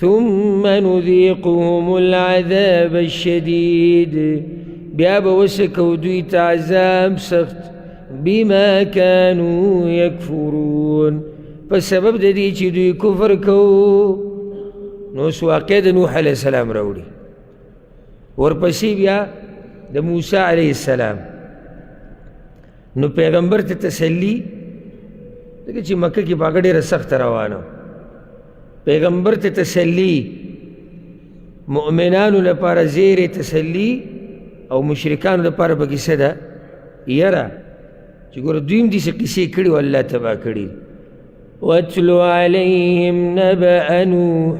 ثم نذيقهم العذاب الشديد بیا بوسکو دوی تعذاب سخت بما كانوا يكفرون په سبب د دې چې دوی کفر کوو. نو اوس واقع د نوح علیه السلام راوړي، ورپسې بیا د موسی علیه السلام. نو پیغمبر ته تسلی، ځکه چې مکه کې باغ ډېره سخته روانه، پیغمبر ته تسلی، مؤمنانو لپاره زیر تسلی، او مشرکانو لپاره به کیسه ده یره چې ګوره دوی هم داسې قصې کړي و الله تباه کړي. واتلو علیهم نبأ نوح،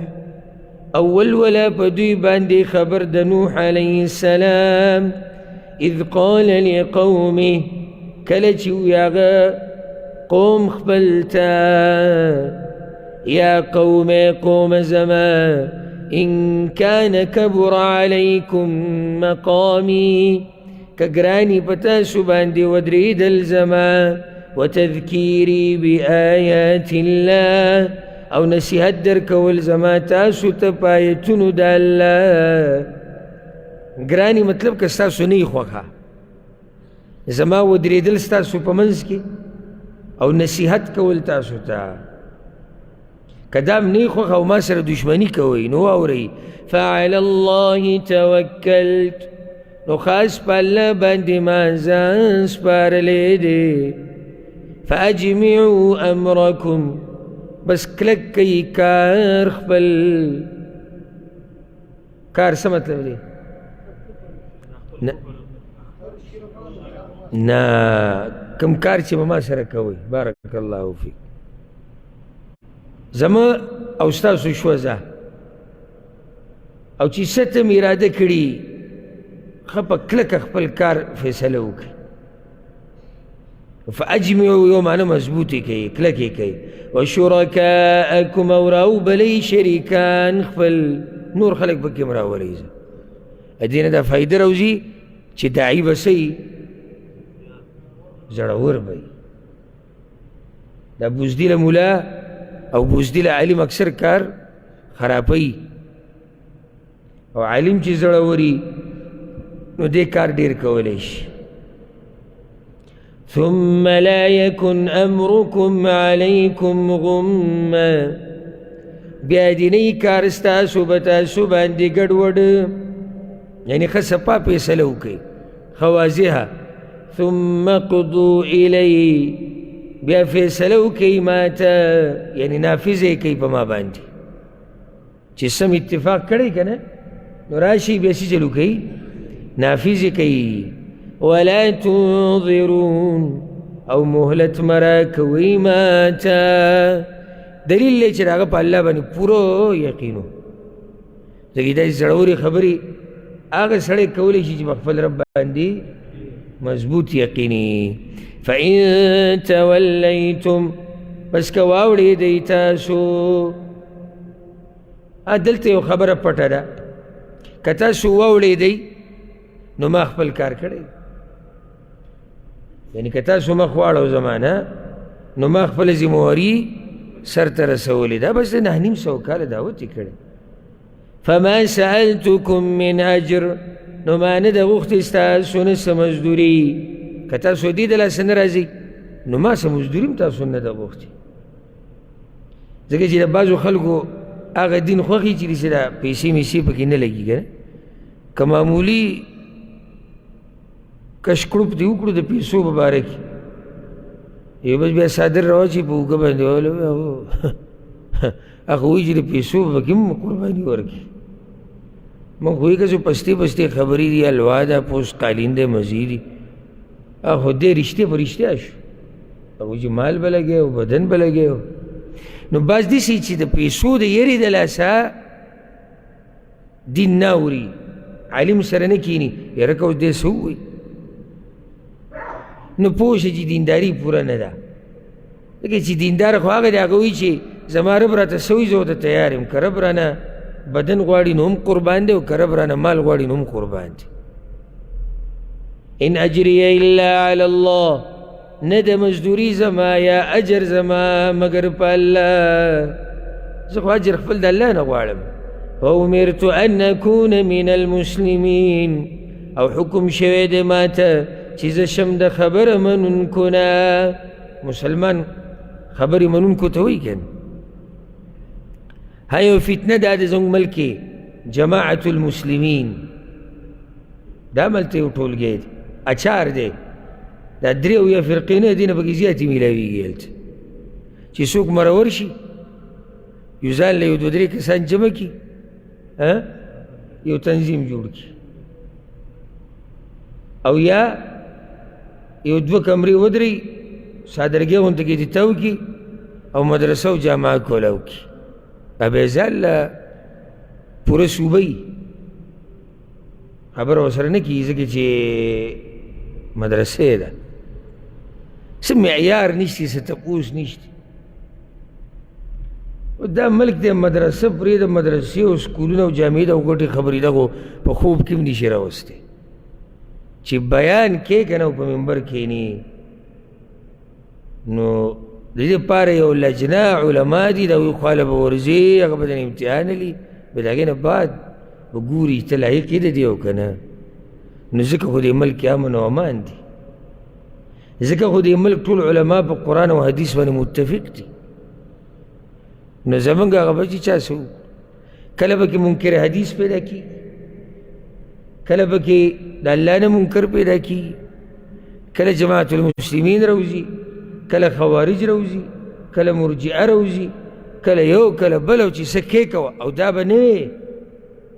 اول ولا په دوی باندې خبر د نوح علیه السلام. اذ قال لقومه، کله چې وی هغه قوم خپل ته، یا قوم قوم زما، إن كان كبر عليكم مقامي، كقراني پتاسو باندې ودريدل زما، وتذكيري بآيات الله، او نصیحت درکول زما تاسو ته په آیتونو د الله. ګراني مطلب که ستاسو نه یې خوښه، زما ودرېدل ستاسو په منځ کې او نصیحت کول تاسو ته، که دا هم نه یې خوښه او ما سره دشمني کوئ نو واورئ. فعلى الله توکلت، نو خاص په الله باندې ما ځان سپارلی دی. فاجمعوا امرکم، بس کلک کئی کار خپل. کار څه مطلب دی؟ نه کم کار چې ما سره کوئ. بارک الله فیک. زما او ستاسو شوزه او چې څه ته مې اراده کړي، ښه په کلکه خپل کار فیصله وکړي. فاجمعوا یو معنی مضبوطې کوي، کلکې کوي. وشرکاءکم، او راوبلئ شریکان خپل، نور خلک پکې هم راولئ. دې نه دا فایده راوځي چې داعي به څه وي؟ زړور به وي. دا بزدله ملا او بزدله عالم اکثر کار خرابوي، او عالم چې زړور وي نو دې کار ډېر کولی شي. ثم لا يكن أمركم عليكم غمّا، بیا دې نه وي کار ستاسو به تاسو باندې ګډوډ، یعنې ښه صفا فیصله وکړئ، ښه واضحه. ثم قضوا إلی، بیا فیصله وکړئ ما ته، یعنې نافظ یې کوئ په ما باندې. چې سم اتفاق کړی که نه نو راشئ بیا څه چل وکئ، نافظ یې کوئ. ولا تنظرون، او مهلت مرا کوئ ما ته. دلیل دی چې د هغه په الله باندې پوره یقین و. ځکه داسې زړورې خبرې هغه سړی کولی شي چې په خپل رب باندې مضبوط یقیني. فإن تولیتم، بس که واوړېدئ تاسو. دلته یو خبره پټه ده، که تاسو واوړېدئ نو ما خپل کار کړی، یعنی که تاسو مخ واړو زما نه نو ما خپله ذمواري سرته رسولې ده، بس د 9.5 کاله دعوت یې کړی. فما سألتکم من اجر، نو ما نه ده غوښتې ستاسو نه څه مزدوري. که تاسو دې د لاسه نه راځئ نو ما څه مزدوري هم تاسو نه ده غوښتې. ځکه چې د بعضو خلکو هغه دین خوښي چې داسې دا پیسې میسې پکې نه لګي که نه، که معمولي کشکړوپ دې وکړو د پیسو په باره کې، یو بس بیا صادر راواچي په اوږه باندې هغه وایي چې د پیسو پکې هم قرباني ورکړي. موږ وایي که څه پستې پستې خبرې دي، الوا ده، پوست قالین دی، مزي دي، خو دې رښتیا په رښتیا شو. هغه وایي چې مال به لګی او بدن به لګی. نو بعض داسې چې د پیسو د یرې د لاسه دین نه اوري، عالم سره نه کیني، یاره که اوس دې څه ووایي نو پوه شه چې دینداري پوره نه ده. ځکه چې دیندار خو هغه دی، هغه وایي چې زما رب راته څه وایي زه ورته تیار یم. که رب رانه بدن غواړي نو هم قربان دی، او که رب رانه مال غواړي نو هم قربان دی. ان اجریه الا علی الله، نه د مزدوري زما یا اجر زما مګر په الله، زه خو اجر خپل د الله نه غواړم. وامرت ان اکون من المسلمین، او حکم شوی دی ماته چې زه شم د خبره منونکو نه. مسلمان خبرې منونکو ته وایي که نه. ها یو فتنه دا د زموږ ملک کې جماعت المسلمین دا ملته یو ټولګی دی، اچار دی، دا درې اویا فرقې نه دي نه پکې زیاتې میلاویږي هلته چې څوک مرور شي یو ځان له یو دوه درې کسان جمع کړي یو تنظیم جوړ کړي او یا یو دوه کمرې ودرې صادرګۍ غونته کې دې تاو کړي او مدرسه او جامعه کولاو کړي بیا ځان له پوره صوبه یي خبره ورسره نه کېږي ځکه چې مدرسې ده څه معیار نشته څه تپوس نشته. دا ملک دی مدرسه پرېږده مدرسې او سکولونه او جامعې ده او ګټې خبرې ده خو په خوب کې هم نشي راوستی چې بیان کې که نه او په منبر کښېني نو د دې دپاره یو لجنه علما دي د هغوی خواله به ورځي هغه به د امتحان لي بیا د هغې نه بعد به ګوري چې ته لایق یې د دې او که نه. نو ځکه خو دې ملک امن او امان دي، ځکه خو دې ملک ټول علما په قرآن او حدیث باندې متفق دي. نو زمونږ هغه به چې چا څه کله به کې منکر حدیث پیدا کي، کله به کې د الله نه منکر پیدا کي، کله جماعت المسلمین روزي، کله خوارج روزي، کله مرجئه روزي، کله یو کله بل او چې څه کې کوه او دا به نه وي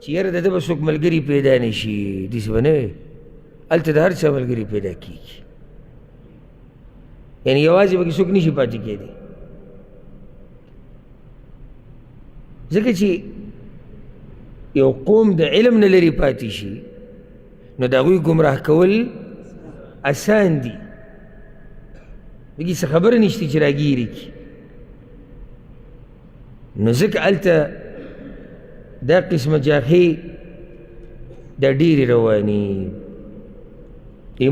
چې یاره د ده به څوک ملګري پیدا نه شي داسې به نه وي هلته د هر چا ملګري پیدا کېږي یعنې یوازې به کې څوک نه شي پاتې کېدی ځکه چې یو قوم د علم نه لرې پاتې شي نو د هغوی ګمراه کول اسان دي دګې څه خبره نشته چې راګیرې کړي نو ځکه هلته دا قسمه جاخې دا ډېرې رواني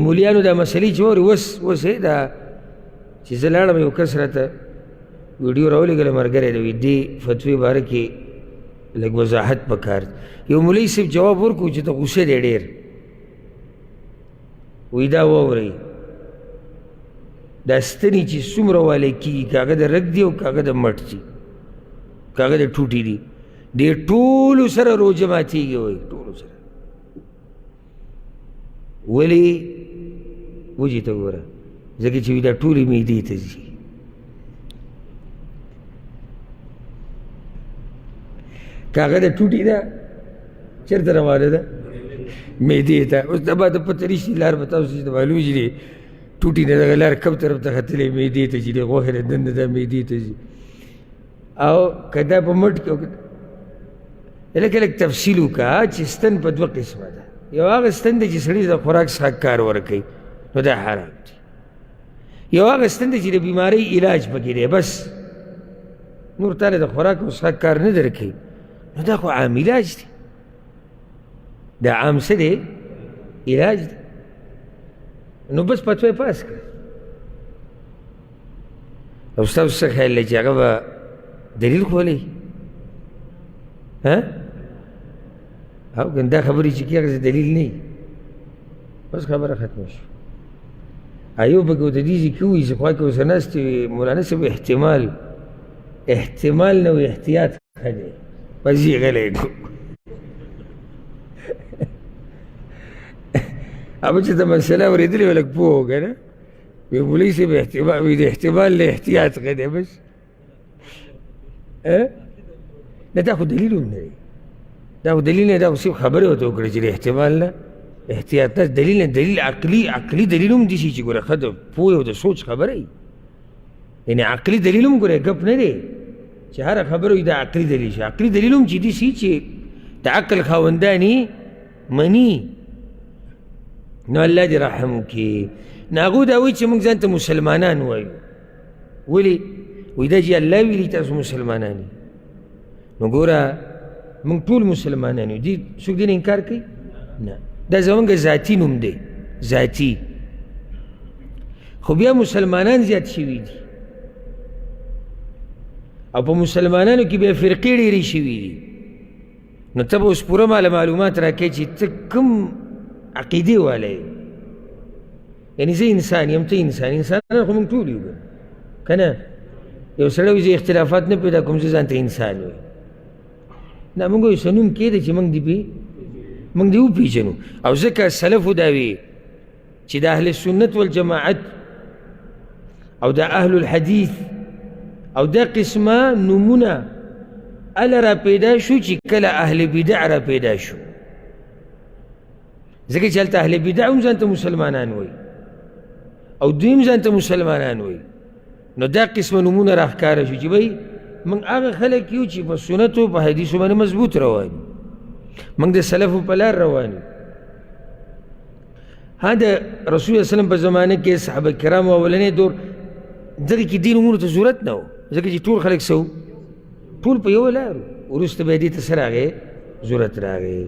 مولیانو دا مسلې چې وورې اوس دا چې زه لاړم یو کس راته ویډیو راولېږله ملګری د وي دې فتوې باره کې لږ وضاحت پکار یو مولوي صاحب جواب ورکړو چې ته غوسه دی ډېر وایي دا واورئ دا ستنې چې څومره والی کېږي که هغه د رګ دي او که هغه د مټ دي که هغه د ټوټې دي دې ټولو سره روژه ماتېږي وایي ټولو سره ولې وجې ته ګوره ځکه چې وایي دا ټولې معدې ته ځي که هغه د ټوټې ده چېرته روانه ده معدې ته اوس دا به د پته نشي لار به تاسو چې معلوم شي ټوټې نه دغه لار کوم طرف ته ختلې معدې ته چې د غوښې نه دنده ده معدې ته ځي او که دا په مټ کې لږ لږ تفصیل وکړه چې ستن په دوه قسمه ده یو هغه ستن دی چې سړي د خوراک څخه کار ورکوي نو دا حرام دی یو هغه ستن دی چې د بیمارۍ علاج پکې دی بس نور تاله د خوراک څخه کار نه درکوي نو دا خو عام علاج دی دا عام څه دی علاج دی نو بس فتوی پاس کړه او ستاسو څه خیال دی چې هغه به دلیل خولي او که دا خبرې چې کېږي هغه دلیل نه وي بس خبره ختمه شوه ایو پکې ورته دې ځای کې ووایي چې خوا کې ورسره ناست وي مولانا صاحب احتمال نه وي احتیاط ښه دی بس یې غلی کړو ابه چې ته مسله اورېدلې وه لږ پوه وه که نه وی مولوي صاحب وي د احتمال نه احتیاط ښه دی بس نه دا خو دلیل هم نه دی دا خو دلیل نه دا خو صرف خبرې ورته وکړې چې د احتمال نه احتیاط نه دلیل نه دلیل عقلي دلیل هم دي شي چې ګوره ښه د پوهې او د سوچ خبره وي یعنې عقلي دلیل هم ګوره ګپ نه دی چې هره خبره وي دا عقلي دلیل شي عقلي دلیل هم چې دي شي چې د عقل خاوندان یې مني نو الله دې رحم وکړي نو هغوی دا وایي چې موږ ځان ته مسلمانان وایو ولې وایي دا چې الله ویلي تاسو مسلمانان یې نو ګوره موږ ټول مسلمانان یو دې څوک دې نه انکار کوي نه دا زمونږ ذاتي نوم دی ذاتي خو بیا مسلمانان زیات شوي دي او په مسلمانانو کې بیا فرقې ډېرې شوي دي نو ته به اوس پوره ماله معلومات راکوې چې ته کوم عقیدې والی یې یعنې زه انسان یم ته انسانان خو موږ ټول یو که نه یو سړی وایي زه اختلافات نه پیدا کوم، زه ځان ته انسان وایي. دا موږ وایو څه نوم کېده چې موږ دې وپېژنو. او ځکه سلفو دا وي چې د اهل سنت والجماعت او د اهل الحدیث او دا قسمه نومونه اله را پیدا شو چې کله اهل بدع را پیدا شو. ځکه چې هلته اهل بدع هم ځان ته مسلمانان وایي او دوی هم ځان ته مسلمانان وایي. نو دا قسمه نومونه راښکاره شو چې بھئی موږ هغه خلک یو چې په سنتو په حدیثو باندې مضبوط روان یو، موږ د سلفو په لار روان یو. ها د رسول الله وسلم په زمانه کې صحابه کرامو اولنی دور دغه کې دین امورو ته ضرورت نه و، ځکه چې ټول خلک څه ټول په یوه لار و. وروسته به یې دې ته څه راغی؟ ضرورت راغی.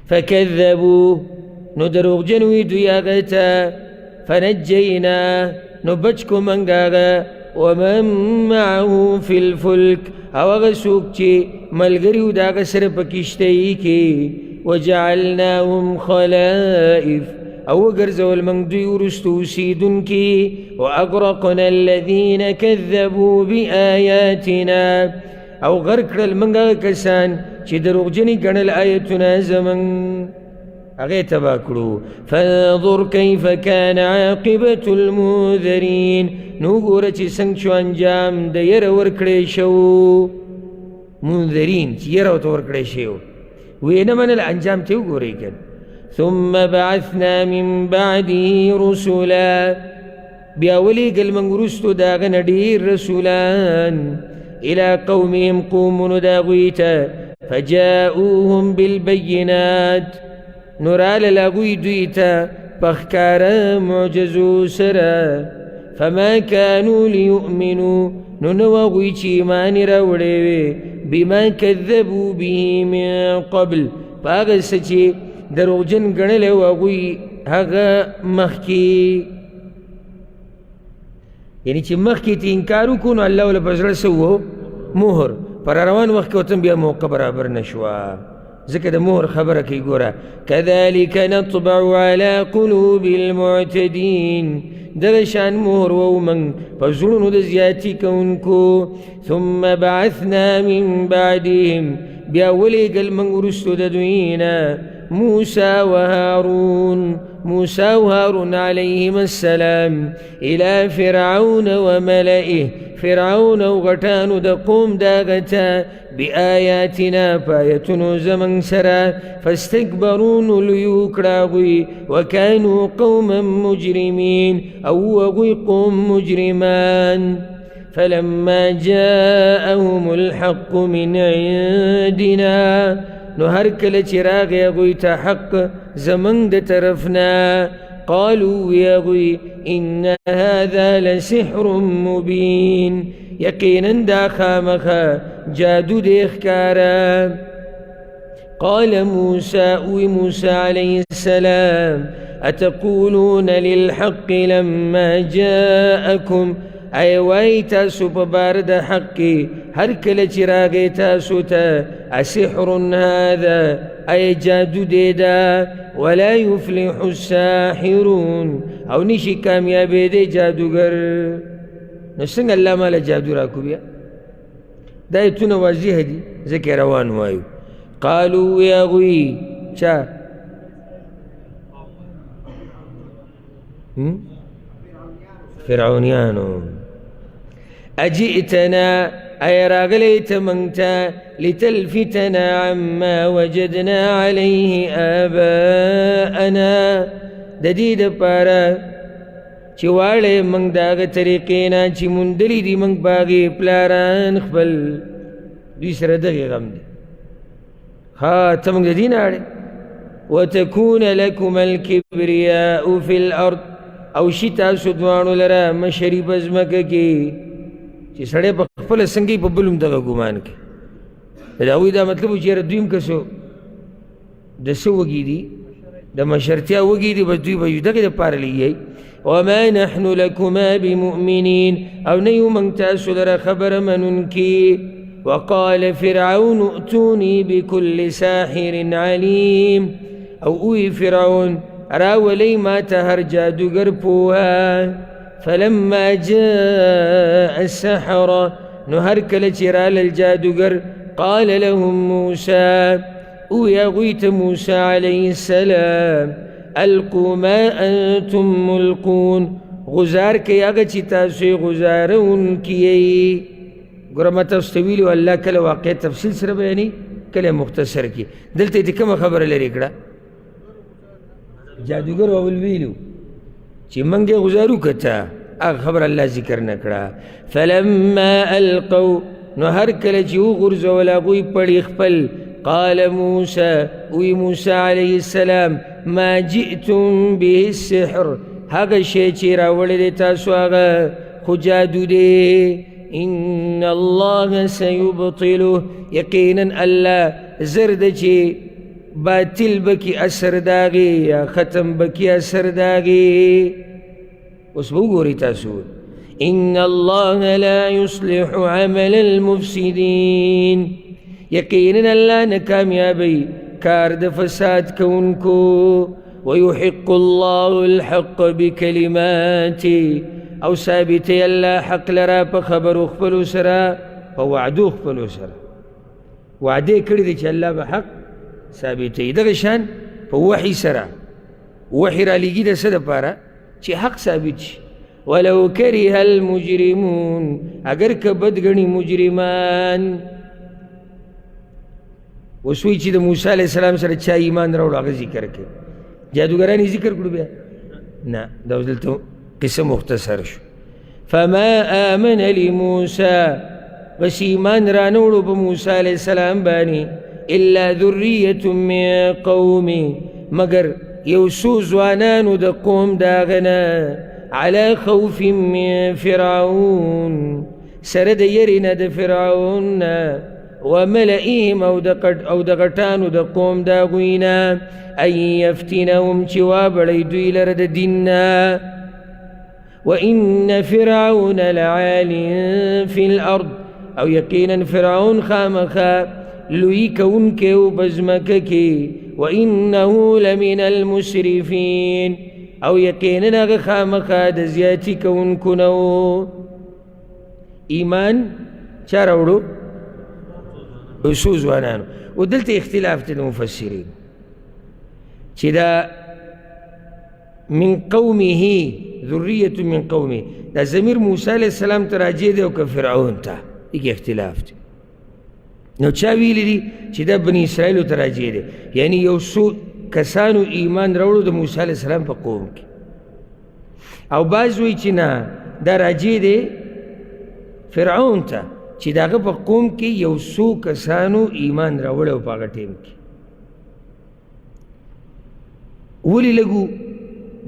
فکذبوا نو دروغجن وي دوی هغه ته، فنجینا نو بچ کو موږ هغه، ومن معه فی الفلک او هغه څوک چې ملګري وو د هغه سره په کښتۍ کې، وجعلناهم خلائف او وګرځول موږ دوی وروسته اوسېدونکي، واغرقنا الذین کذبوا بآیاتنا او غرق کړل موږ هغه کسان چې دروغجنې ګڼل آیتونه زموږ، هغه تباه کړو. فانظر کیف کان عاقبة المنذرین نو ګوره چې څنګه شو انجام د یره ورکړی شو منذرین چې یره ورته ورکړی شوی ویې نه منل، انجام ته وګورئ کنه. ثم بعثنا من بعده رسلا بیا ولیږل موږ وروستو د هغه نه ډېر رسولان الى قومهم قومونو د هغوی ته، فجاءوهم بالبینات نو رالل هغوی دوی ته په ښکاره معجزو سره، فما كانوا ليؤمنوا نو نه و هغوی چې ایمان یې راوړی وی، بما کذبوا به من قبل په هغه څه چې دروغجن ګڼلی و هغوی هغه مخکې، یعنی چې مخکې ته انکار وکړو نو الله وله په زړه څه وو؟ مهر. پر روان وخت کې ورته بیا موقع برابر نه شوه، ځکه د مهر خبره کوي. ګوره كذلك نطبع على قلوب المعتدين دغه شان مهر وو موږ په زړونو د زیاتي کوونکو. ثم بعثنا من بعدهم بیا ولیږل موږ وروستو د دوی نه موسى وهارون عليهما السلام إلى فرعون وملئه فرعون وغټانو د قوم داغه ته بآیاتنا پایتونو زمن سره، فاستكبروا نو لوی وکړه هغوی، وکانو قوما مجرمین او هغوی قوم مجرمان. فلما جاءهم الحق من عندنا نو هر کله چې راغی هغوی ته حق زموږ د طرفنا، قالوا وی هغوی ان هذا لسحر مبین یقینا دا خامخا جادو دی ښکاره. قال موسى عليه السلام اتقولون للحق لما جاءكم ای وای تاسو په بار د حق کې هر کله چې راغی تاسو ته اسحر هذا ای جادو دی دا، ولا يفلح الساحرون او نشي کامیابی دی جادوګر. نو څنګه الله ماله جادو راکو بیا؟ دا ایتونه واضح دي ځکه روان وایو. قالوا یا غوی چا فرعونیانو، اجئتنا ای راغلیت منگتا لتلفتنا عما وجدنا علیه آباءنا د دې دپاره چې واړی منگ داغه طریقې نه چې موندلی دي منگ باغې پلاران خپل، دوی سره دغې غم دی. ها ته منگ د دې نه اړې وتكون لكم الكبرياء في الارض او شي تاسو دواړو لره مشري په ځمکه کې، چې سړی په خپله څنګه په بل هم دغه ګمان کوي. د هغوی دا مطلب و چې یاره دوی هم که څه د څه وږي دي د مشرتیا وږي دي، بس دوی به دغې دپاره لګیئ. وما نحن لكما بمؤمنين او نه یو موږ تاسو لره خبره منونکي. وقال فرعون ائتوني بكل ساحر عليم او اوی فرعون راولی ما ته هر جادوګر پوها فلما جاء السحرة نهركل جرال الجادوگر قال لهم موسى ويا غويت موسى عليه السلام القوا ما أنتم ملقون غزار كي اغا تاسوي غزارون كي قرما تستويلي والله كلا واقع تفصيل سر بياني كلا مختصر كي دلتا دي كما خبر لري کڑا جادوگر وولویلو چی منگے غزارو کتا اغ خبر اللہ ذکر نکڑا فلما القوا نهر کل چیو غرز ولا غوی پڑی خپل قال موسى وي موسى عليه السلام ما جئتم به السحر هغه شی چې راوړی تاسو هغه خو جادو دی ان الله سيبطله یقینا الله زرد چې باطل بکی اثر داغي یا ختم بکی اثر داغي اوس وګورئ تاسو ان الله لا يصلح عمل المفسدين یقینا الله ناکامیابی کار د فساد کونکو ويحق الله الحق بكلماته او ثابتي الله حق لرا په خبرو خپلو سره په وعدو خپلو سره وعده کړی دی چې الله به حق ثابتي دغه شان په وحي سره وحي را لګي د څه دپاره چې حق ثابت شي ولو كره المجرمون اگر که بد ګڼي مجرمان وسوی چې د موسی علیه السلام سره چا ایمان راوړ هغه ذکر کوي جادوګران یې ذکر کړو بیا نه دا اوس دلته قصه مختصر شو فما آمن لموسى بس ایمان رانوړو په موسی علیه السلام باندې الا ذریة من قومه مگر یو څو ځوانانو د قوم داغه نه على خوف من فرعون سره د یرې نه د فرعون وملئهم او د غټانو د قوم د هغوی نه ان یفتنهم چې وابړی دوی لره د دین نه وان فرعون لعال فی الارض او یقینا فرعون خامخا لوی کوونکی و بزمکه کې وانه لمن المسرفین او یقینا هغه خامخا د زیاتی کوونکو نه و ایمان چا راوړو څو ځوانانو و دلته اختلاف دی د مفسرین چې دا من قومه ذریة من قومه دا ضمیر موسی علیه السلام ته راجع دی او که فرعون ته دغه اختلاف دی نو چا ویلی دی چې دا بني اسرائیلو ته راجع دی یعنی یو څو کسانو ایمان راوړو د موسی علیه السلام په قوم کې او بعض وایي چې نه دا راجع دی فرعون ته چې د هغه په قوم کې یو څو کسانو ایمان راوړی او په هغه ټیم کې ولې لږو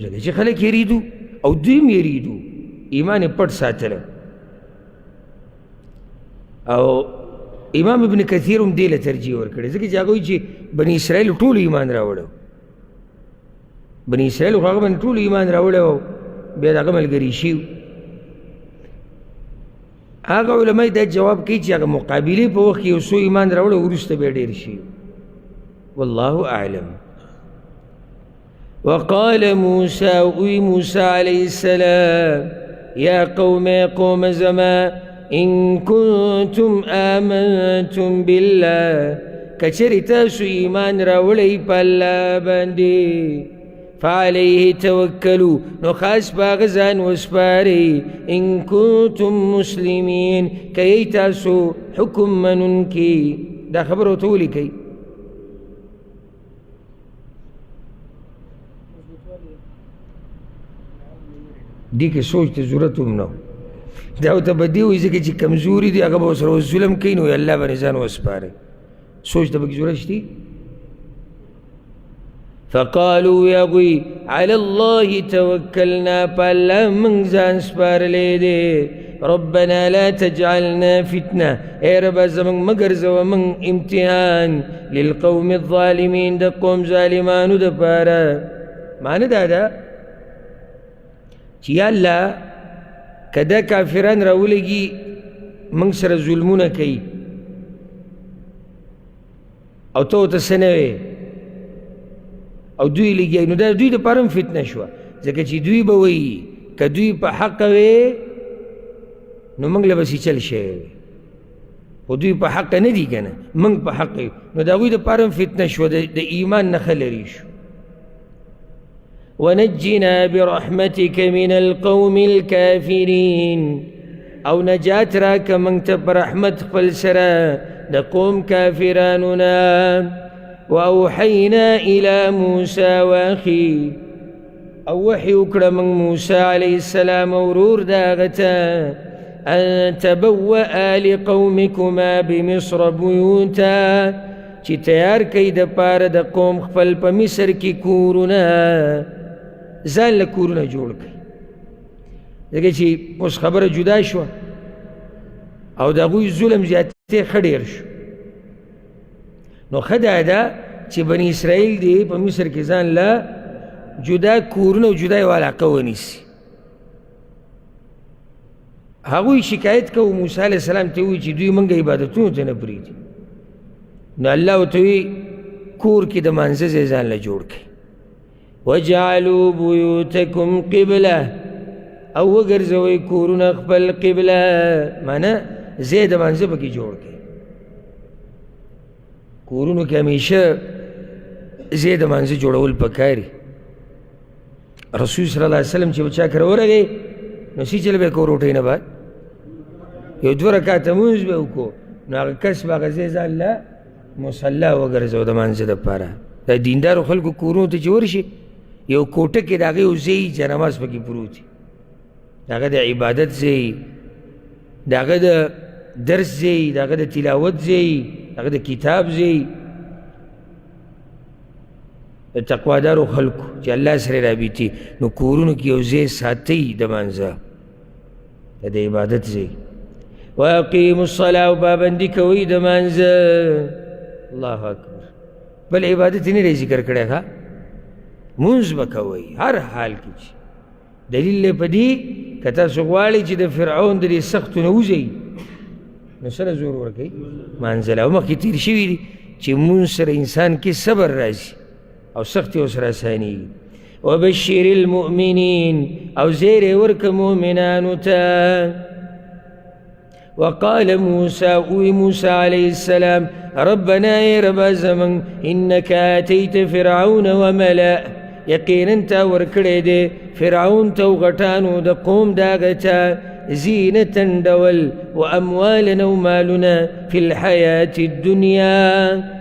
ځکه چې خلک یریدو او دوی هم یریدو ایمان یې پټ ساتلی او امام ابن کثیر هم دې له ترجیح ورکړی ځکه چې هغه وایي چې بني اسرائیل ټولو ایمان راوړی بني اسرائیل خو هغه باندې ټولو ایمان راوړی او بیا د هغه ملګري شي هغه علماء دا جواب کوي چې هغه مقابلې په وخت کې یو څو ایمان راوړی وروسته بیا ډېر شي والله اعلم وقال موسى وی موسى عليه السلام يا قوم زما إن كنتم آمنتم بالله کچری تاسو ایمان راوړی په الله باندې فعليه توکلوا نو خاص باغ ځان وسپارئ ان کنتم مسلمین کی تاسو حکم منونکي دا خبر ورته ولیکئ دې کې سوچ ته ضرورت هم نه دا ورته به دې وایي ځکه چې کمزوري دي هغه به ورسره ظلم کوي نو الله باندې ځان وسپارئ سوچ ته پکې ضرورت شته فقالوا يا غوي على الله توكلنا فلا من زان سپارلې دي ربنا لا تجعلنا فتنة اے رب زمن مگر زو من امتحان للقوم الظالمين د قوم ظالمانو د پاره معنی دا چې الله کدا کافران راولګي من سره ظلمونه کوي او ته سنوي او دوی لګي نو دا دوی د پاره فتنه شو ځکه چې دوی به وایي که دوی په حق وې نو موږ له به چل شوی وی، خو دوی په حق نه دي که نه، موږ په حق یو، نو د هغوی دپاره هم فتنه شوه، د ایمان نښه لرې شو. ونجنا برحمتك من القوم الكافرين، او نجات راک موږ ته په رحمت خپل سره د قوم کافرانو نه. واوحینا الى موسى واخي، او وحی وکړه موږ موسی علیه السلام او ورور د هغه ته ان تبوأ لقومكما بمصر بیوتا، چې تیار کوي د پاره د قوم خپل په مصر کې کورونه، ځان له کورونه جوړ کړي. ځکه چې اوس خبره جدا شوه او د هغوی ظلم زیاتې ښه ډېر شو، نو ښه دا ده چې بني اسرائیل دی په مصر کې ځان له جدا کورونه او جدا یو علاقه ونیسي. هغوی شکایت کوو موسی علیه السلام ته ووایي چې دوی موږ عبادتونو ته نه پرېږدي، نو الله ورته وایي کور کې د مانځه ځای ځان له جوړ کړئ. وجعلوا بیوتکم قبله، او وګرځوئ کورونه خپل قبله، معنی ځای د مانځه پکې جوړ کړئ. کورونو کې همیشه ځای د مانځه جوړول پکاري. رسول صلی الله علیه وسلم چې به چا کره ورغی نو سی چل به کو روټۍ نه بعد یو دوه رکعته لمونځ به وکړو، نو هغه کس به هغه ځای ځان له مصلا وګرځو د مانځه دپاره. د دیندارو خلکو کورونو ته چې ورشي یو کوټه کې د هغې یو ځای جنماز پکې پروت وي، د هغه د عبادت ځای، د هغه د درس ځای، د هغه د تلاوت ځای، د هغه د کتاب ځای، د تقوادارو خلکو چې الله سره رابطي، نو کورونو کې یو ځای ساتئ د مانځه، د عبادت ځای. واقیموا الصلاة، او پابندي کوئ د مانځه. الله اکبر. بل عبادت یې نه دی ذکر کړی ښه، مونځ به کوئ هر حال کې. چې دلیل دی په دې که تاسو غواړئ چې د فرعون د دې سختو نه وځئ نو سره زور ورکوئ مانځه له. او مخکې تېر شوي دي چې مونځ سره انسان کې صبر راځي او سختي ورسره اسانېږي. وبشر المؤمنین، او زیری ورکه مؤمنانو ته. وقال موسى، اوی موسى عليه السلام، ربنا ای ربا زمن، انك آتیت فرعون وملأ، یقینا تا ورکړی دی فرعون ته او غټانو د قوم د هغه ته زینة ډول و اموالا او مالونه فی الحیات الدنیا،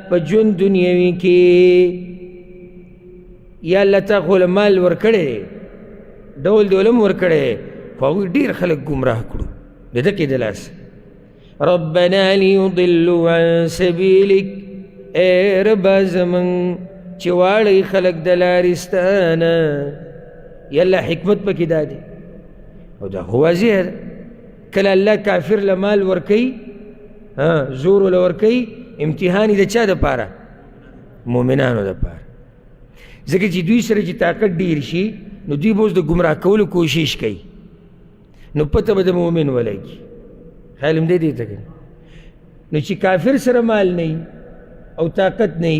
په ژوند دنیوي کې. یا الله تا خو له مال ورکړی دی، ډول ډول هم ورکړی دی، خو هغوی ډېر خلک ګمراه کړو د ده کې د لاسه. ربنا لیضلوا عن سبیلک، ای ربا زمن چې واړئ خلک د لارې ستا نه. یا الله حکمت پکې دا دی، او دا خو واضح ده، کله الله کافر له مال ورکوي، زور له ورکوي، امتحان یې د چا دپاره؟ مؤمنانو دپاره. ځکه چې دوی سره چې طاقت ډېر شي نو دوی به اوس د ګمراه کولو کوشش کوي، نو پته به د مؤمن ولګي. خیال هم دی دې ته که نو چې کافر سره مال نه او طاقت نه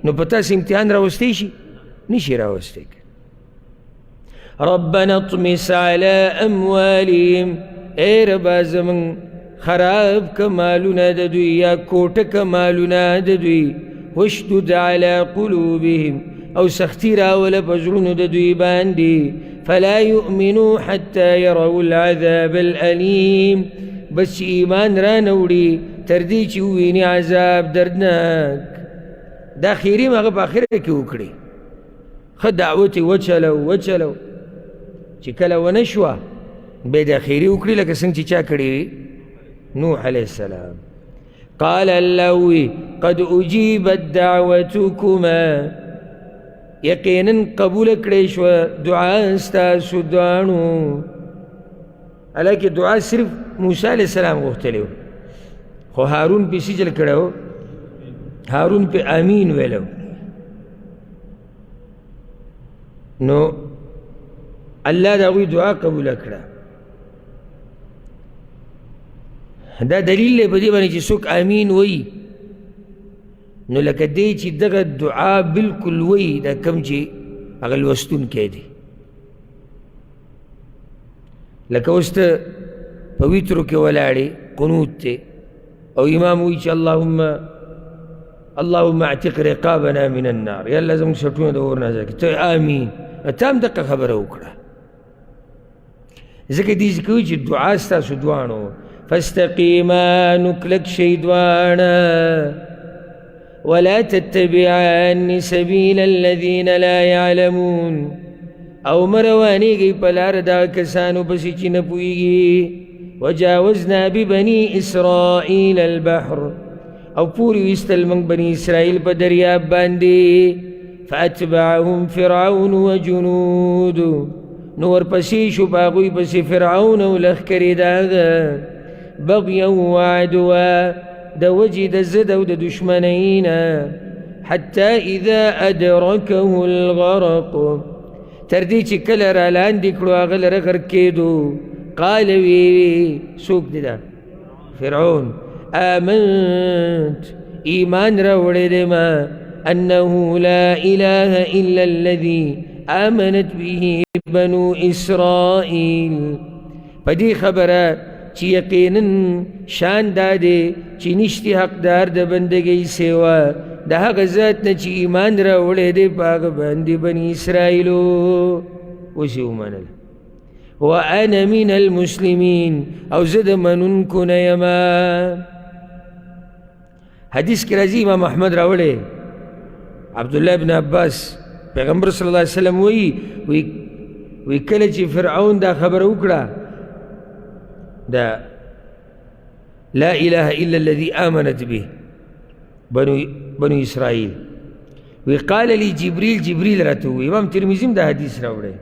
نو په تاسې امتحان راوستی شي؟ نشي راوستی. ربنا اطمس على اموالهم، ای ربا زمن خراب که مالونه د دوی یا کوټه که مالونه د دوی. واشدد على قلوبهم، او سختی راوله په زړونو د دوی باندې. فلا یؤمنوا حتى يروا العذاب الألیم، بس چې ایمان را نه وړي تر دې چې وویني عذاب دردناک. دا خیري هغه په آخره کې وکړي، ښه دعوت یې وچلو چې کله ونه شوه بیا د خیري وکړي لکه څنګه چې چا کړي وي نوح علیه السلام. قال الله قد اجیبت دعوتکما، یقینا قبول کړی شوه دعا ستاسو دواړو. حالانکه دعا صرف موسی علیه السلام غوښتلی و، خو هارون پې سجل کړی و، هارون پې امین ویلی و. نو الله د هغوی دعا قبوله کړه. دا دلیل دی په دې باندې چې څوک امین وایي نو لکه دی چې دغه دعا بالکل وایي، دا کم چې هغه لوستونکی دی. لکه اوس ته په ویترو کې ولاړې قنوت دی او امام وایي چې اللهم اعتق رقابنا من النار، یا الله زموږ سټونه د اور نه آزاد کړي، ته آمین. ته هم دقه خبره وکړه. ځکه دې کوي چې دعا ستاسو دواړو فاستقیما نو کلک شئ دواړه ولا تتبعان سبیل الذین لا یعلمون او مروانیږئ په لاره دغه کسانو پسې چې نه پوهېږي. وجاوزنا ببني اسرائیل البحر او پوری ویستل موږ بني اسرائیل په دریاب باندې فاتبعهم فرعون وجنود نو ورپسې شو په هغوی پسې فرعون او لښکرې د هغه بغیا وعدوا د وجې د ضد او د دشمنۍ نه حتی اذا ادرکه الغرق تر دې چې کله را لاندې کړو هغه لره غرق کېدو. قال وی څوک دی دا فرعون آمنت ایمان راوړی دی ما انه لا اله الا الذي آمنت به بنو اسرائیل په دې خبره چې یقینا شان دا دی چې نشتی حقدار د بندګۍ سوا د هغه ذات نه چې ایمان راوړی دی په هغه باندې بني اسرائیلو. اوس یې ومنل. وانا من المسلمین او زه د منونکو نه یما. حدیث کې راځي امام احمد راوړی عبدالله بن عباس پیغمبر صلی الله علیه وسلم وی کله چې فرعون دا خبره وکړه دا لا اله الا الذي آمنت به بنو اسرائیل وی قال لی جبریل راته وی امام ترمذی دا حدیث راوړی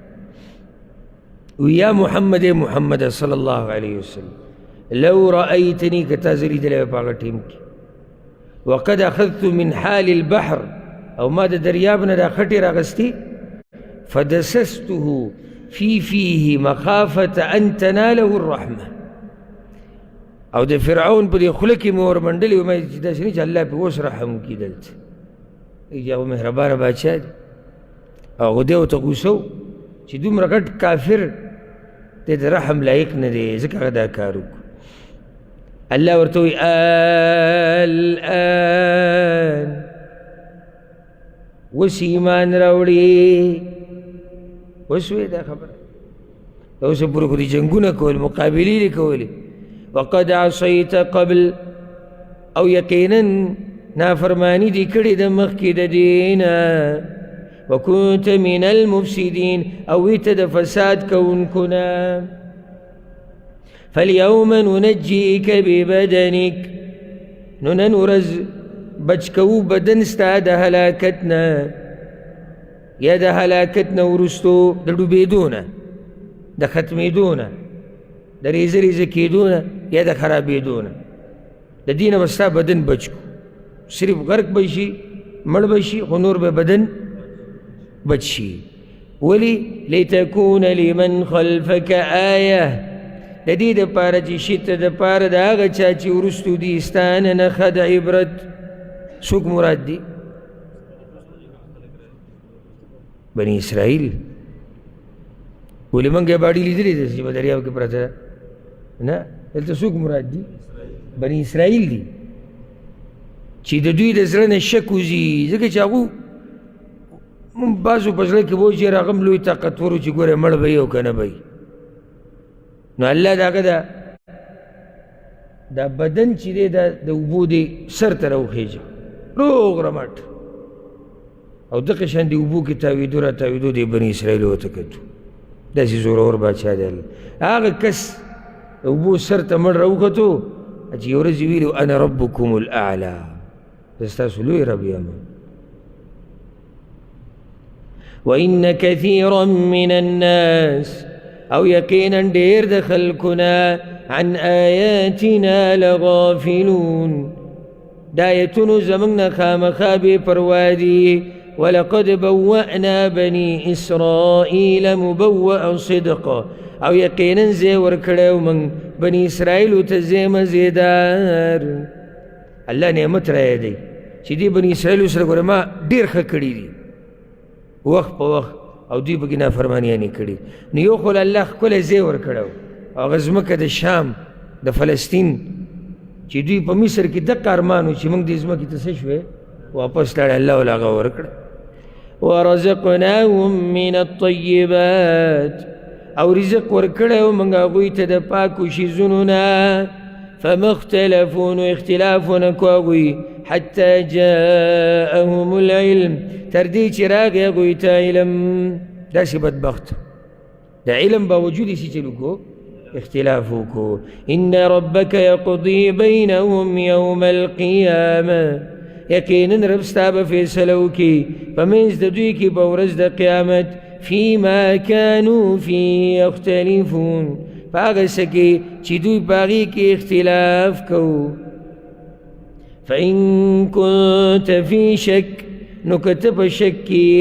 وی یا محمد صلی الله علیه وسلم لو رأیتنی کتا زه لیدلی په هغه ټیم کې وقد اخذت من حال البحر او ما د دریاب نه دا خټې راغستې فدسسته في فيه مخافة ان تناله الرحمه او د فرعون په دې خوله کې مې ورمنډلې ومه چې داسې نه چې الله پې اوس رحم کړي دلته هغه مهربانه بادشاه دی او هغه دې ورته غوسه و چې دومره غټ کافر دی د رحم لایق نه دی ځکه هغه دا کار وکړو. الله ورته وایي الآن اوس ایمان راوړي. اوس وایي دا خبره د اوسه پورې خو دې جنګونه کول مقابلې دې کولې. وقد عصیت قبل او یقینا نافرمانی دی کړې د مخکې د دې نه وكنت من المفسدين او ویت د فساد کوونکو نه. فاليوم ننجيك ببدنك نو نن ورځ بچ کوو بدن ستا د هلاکتنا یا د هلاکتنا وروستو د ډوبېدو نه د ختمېدو نه د ریزه ریزه کېدو نه یا د خرابېدو نه د دې نه به ستا بدن بچ کو صرف غرق به شي مړ به شي خو نور به بدن بچ شي. ولې لتكون لمن خلفك آیه د دې دپاره چې شي ته دپاره د هغه چا چې وروستو دي ستا نه نښه د عبرت. څوک مراد دي؟ بني اسرائیل. ولې موږ یې باډي لیدلې ده چې په دریاب کې پرته ده نه دلته څوک مراد دي؟ بني اسرائیل دي چې د دوی د زړه نه شک وځي ځکه چې هغو بعضو په زړه کې وایي چې هغه هم لوی طاقتور و چې ګوره مړ به یې او که نه به نو الله د هغه دا بدن چې دی د اوبو دی سر ته راوخېږي روغ رمټ او دغه شان د اوبو کې تاویدو را تاویدو دی بني اسرائیل ورته کتو داسې زورور باچا دی هغه کس د اوبو سر ته مړ راوختو چې یو ورځ ویلي انا ربکم الاعلی زه ستاسو لوی رب یم. وإن كثيرا من الناس او یقینا ډېر د خلکونه عن آیاتنا لغافلون د آیتونو زموږ نه خامخا بې پروا دي. ولقد بوأنا بني إسرائيل مبوأ صدق او یقینا ځای ورکړی موږ بني اسرائیلو ته ځای مزېدار. الله نعمت رایادوي چې دې بني اسرائیلو سره ګوره ما ډېر ښه کړي دي وخت په وخت او دوی پکې نافرمانیانې کړي نو یو خو الله ښکلی ځای ورکړی او هغه ځمکه د شام د فلسطین چې دوی په مصر کې دقه ارمان و چې موږ دې ځمکې ته څه شوې واپس لاړې، الله ولا هغه ورکړه. ورزقناهم من الطيبات او رزق ورکړی و موږ هغوی ته د پاکو شیزونو نه. فما اختلفوا نو اختلاف ونه کو هغوی حتی جاءهم العلم تر دې چې راغی هغوی ته علم. داسې بدبخت د علم باوجود یې څه چلو کو اختلاف وکړو. ان ربک یقضي بینهم یوم القیامه یقینا رب ستا به فیصله وکړي په منځ د دوی کې په ورځ د قیامت فیما کانوا فیه یختلفون په هغه څه کې چې دوی په هغې کې اختلاف کوو. فإن كنت في شك نو که ته په شک کې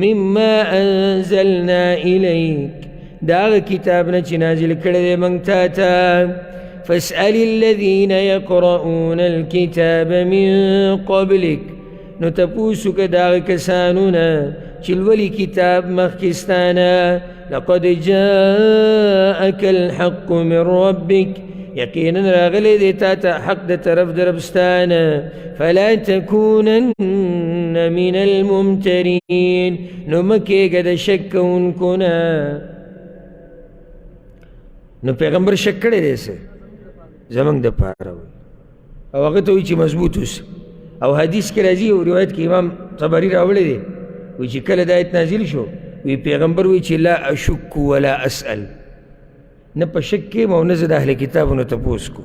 مما انزلنا إليك دا هغه کتاب نه چې نازل کړی دی موږ تا ته فاسأل الذين يقرؤون الكتاب من قبلك نو تپوس وکړه د هغه کسانو نه چې لولي کتاب مخکې ستا نه. لقد جاءك الحق من ربك یقینا راغلی دی تا ته حق د طرف د رب ستا نه. فلا تكونن من الممترين نو مه کېږه د شک کوونکو نه. نو پیغمبر شک کړی دی څه زموږ دپاره او هغه ته وایي چې مضبوط اوسه. او حدیث کې راځي او روایت کې امام طبري راوړی دی وایي چې کله د آیت نازل شو وی پیغمبر وی چې لا اشک ولا اسأل نه په شک کې او نه زه د اهل کتابونو تپوس کو.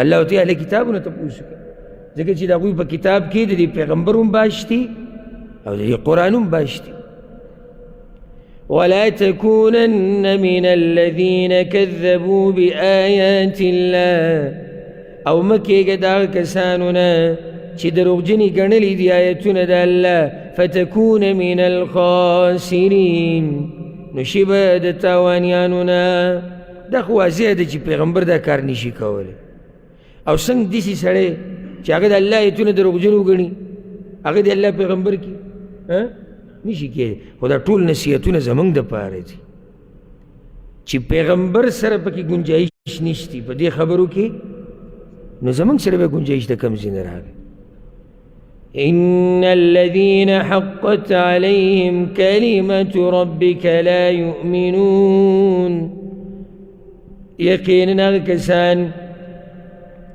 الله ورته اهل کتابونو تپوس کوي ځکه چې د هغوی په کتاب کې د دې پیغمبر هم باشتي او د دې قرآن هم باشتي. ولا تكونن من الذين كذبوا بآيات الله او مه کېږه د هغه کسانو نه چې دروغجنې ګڼلي دي آیتونه د الله. فتكون من الخاسرين نو شي به د تاوانیانو نه. دا خو واضح ده چې پیغمبر دا کار نشي کولی. او څنګه داسې سړی چې هغه د الله آیتونه دروغجن وګڼي هغه د الله پیغمبر کي نشي کېدی. خو دا ټول نصیحتونه زموږ دپاره دي چې پیغمبر سره پکې ګنجایش نشتی په دې خبرو کې نو زموږ سره به ګنجایش د کوم ځای نه راغی. إن الذين حقت عليهم كلمة ربك لا يؤمنون یقینا کسان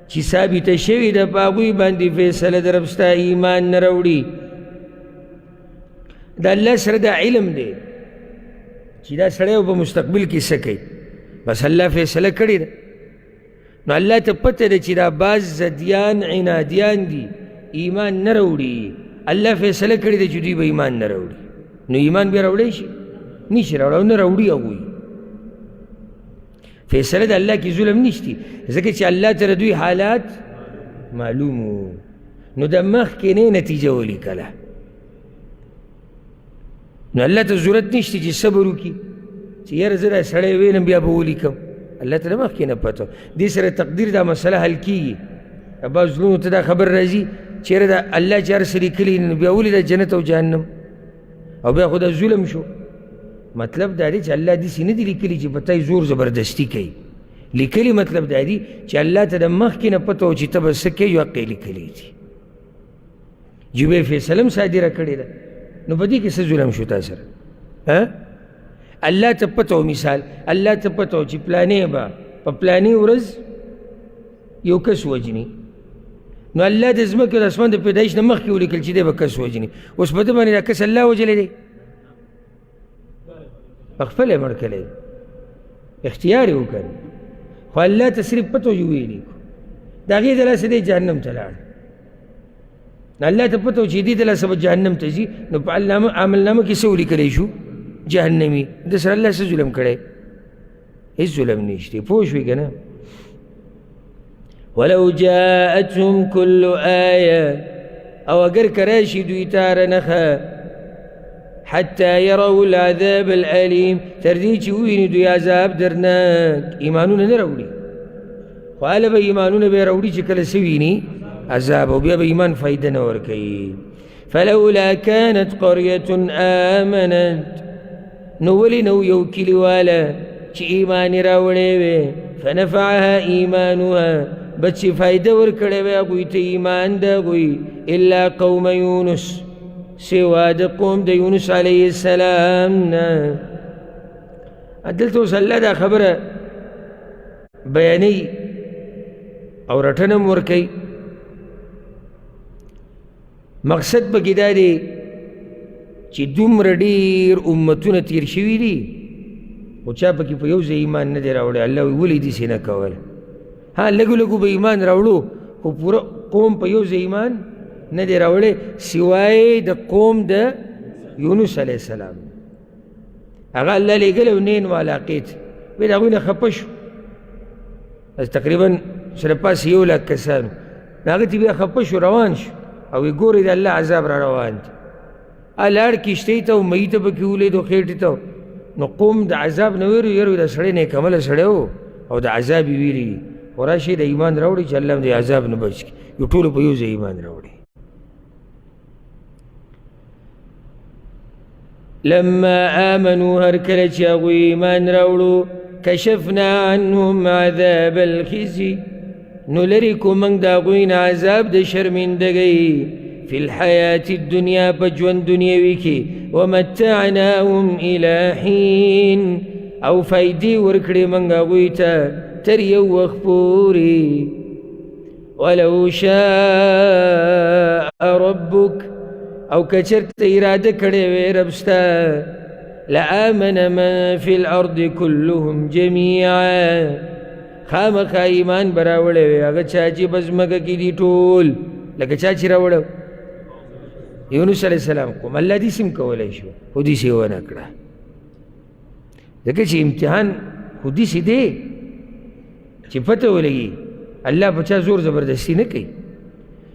چې ثابته شوې ده په هغوی باندې فیصله د رب ستا ایمان نه راوړي. د الله سره دا علم دی چې دا سړی په مستقبل کې څه کوي بس الله فیصله کړې ده. نو الله ته پته ده چې دا بعض زدیان عنادیان دي ایمان نه راوړي. الله فیصله کړې ده چې دوی به ایمان نه راوړي. نو ایمان بیا راوړی شي نشي راوړی او نه راوړي هغوی. فیصله د الله کې ظلم نشتی ځکه چې الله ته دوی حالات معلوم وو. نو د مخکې نتیجه ولیکله نو الله ته ضرورت نشته چې صبر وکړي چې یاره زه دا سړی ویلم بیا به ولیکم. الله ته د مخکې نه پته دې سره تقدیر دا مسله حل کېږي. بعض زړونو ته دا خبر راځي چېرې دا الله چې هر څه لیکلي نو بیا ولې دا جنت او جهنم او بیا خو دا ظلم شو. مطلب دا دی چې الله داسې نه دي لیکلي چې په تا زور زبردستي کوي. لیکلي مطلب دا دی چې الله ته د مخکې نه پته و چې ته به څه کوې واقع لیکلي دي. جبې فیصله هم صادره کړې ده نو په دې کې څه ظلم شو تا سره؟ الله ته پته و مثال الله ته پته و چې پلانې به په پلانې ورځ یو کس وجني نو الله د ځمکې او د اسمان د پیدایش نه مخکې ولیکل چې دی به کس وجني. اوس په ده باندې دا کس الله وجلی دی پخپله یې مړ کړی اختیار یې وکړ خو الله ته صرف پته ویلي د هغې د لاسه دی جهنم ته لاړ. الله ته پته و چې دې د لاسه به جهنم ته ځي نو په عملنامه کې څه ولیکلی شو جهنمي. د سره الله څه ظلم کړی؟ هېڅ ظلم نشته. پوه شوې که نه؟ ولو جاءتهم كل آية او اگر کراشي دوی تاره نخه حتى يروا العذاب الأليم تر دې چې وویني دوی عذاب درناک. ایمانونه نه راوړي خو هله به ایمانونه به یې راوړي چې کله څه ویني عذاب او بیا به ایمان فایده نه ورکوي. فلولا كانت قرية آمنت نو ولې نو یو کلیواله چې ایمان یې راوړی وی فنفعها ایمانها بس چې فایده ورکړی وی هغوی ته ایمان د هغوی الا قوم یونس سوا د قوم د یونس علیه السلام نه. دلته اوس الله دا خبره بیانوي او رټنه هم ورکوي. مقصد پکې دا دی چې دومره ډېر امتونه تیر شوي دي خو چا پکې په یو ځای ایمان نه دی راوړی. الله وایي ولې داسې نه کول؟ ها لږو لږو به ایمان راوړو خو پوره قوم په یو ځای ایمان نه دی راوړی سوای د قوم د یونس علیه السلام. هغه الله لېږلی و نین وعلاقې ته وایي د هغوی نه خفه شو تقریبا سره پاس 100,000 کسانو د هغه ته بیا خفه شو روان شو او وی ګورئ د الله عذاب را روان دی. لاړ کښتۍ ته او مهي ته پکې ولیدو خېټې ته نو قوم د عذاب نه ویرو یرو د سړی نیکعمله سړی و او د عذاب یې ویري خو راشئ د ایمان راوړئ چې الله هم د عذاب نه بچ کړي. یو ټولو په یو ځای ایمان راوړي. لما آمنوا هر کله چې هغوی ایمان راوړو کشفنا عنهم عذاب الخزي نو لرې کو موږ د هغوی نه عذاب د شرمندګۍ فی الحیات الدنیا په ژوند دنیوي کې ومتعناهم الی حین او فایدې ورکړې موږ هغوی ته تر یو وخت پورې. ولو شاء ربک او که چېرته اراده کړې وی رب ستا لآمن من فی الارض کلهم جمیعا خامخا ایمان به راوړی وی هغه چا چې په ځمکه کې دي ټول لکه چا چې راوړه یونس علیه السلام قوم الله داسې هم کولی شو خو داسې یې ونه کړه ځکه چې امتحان خو داسې دی چې پته ولګي الله په چا زور زبردستي نه کوي.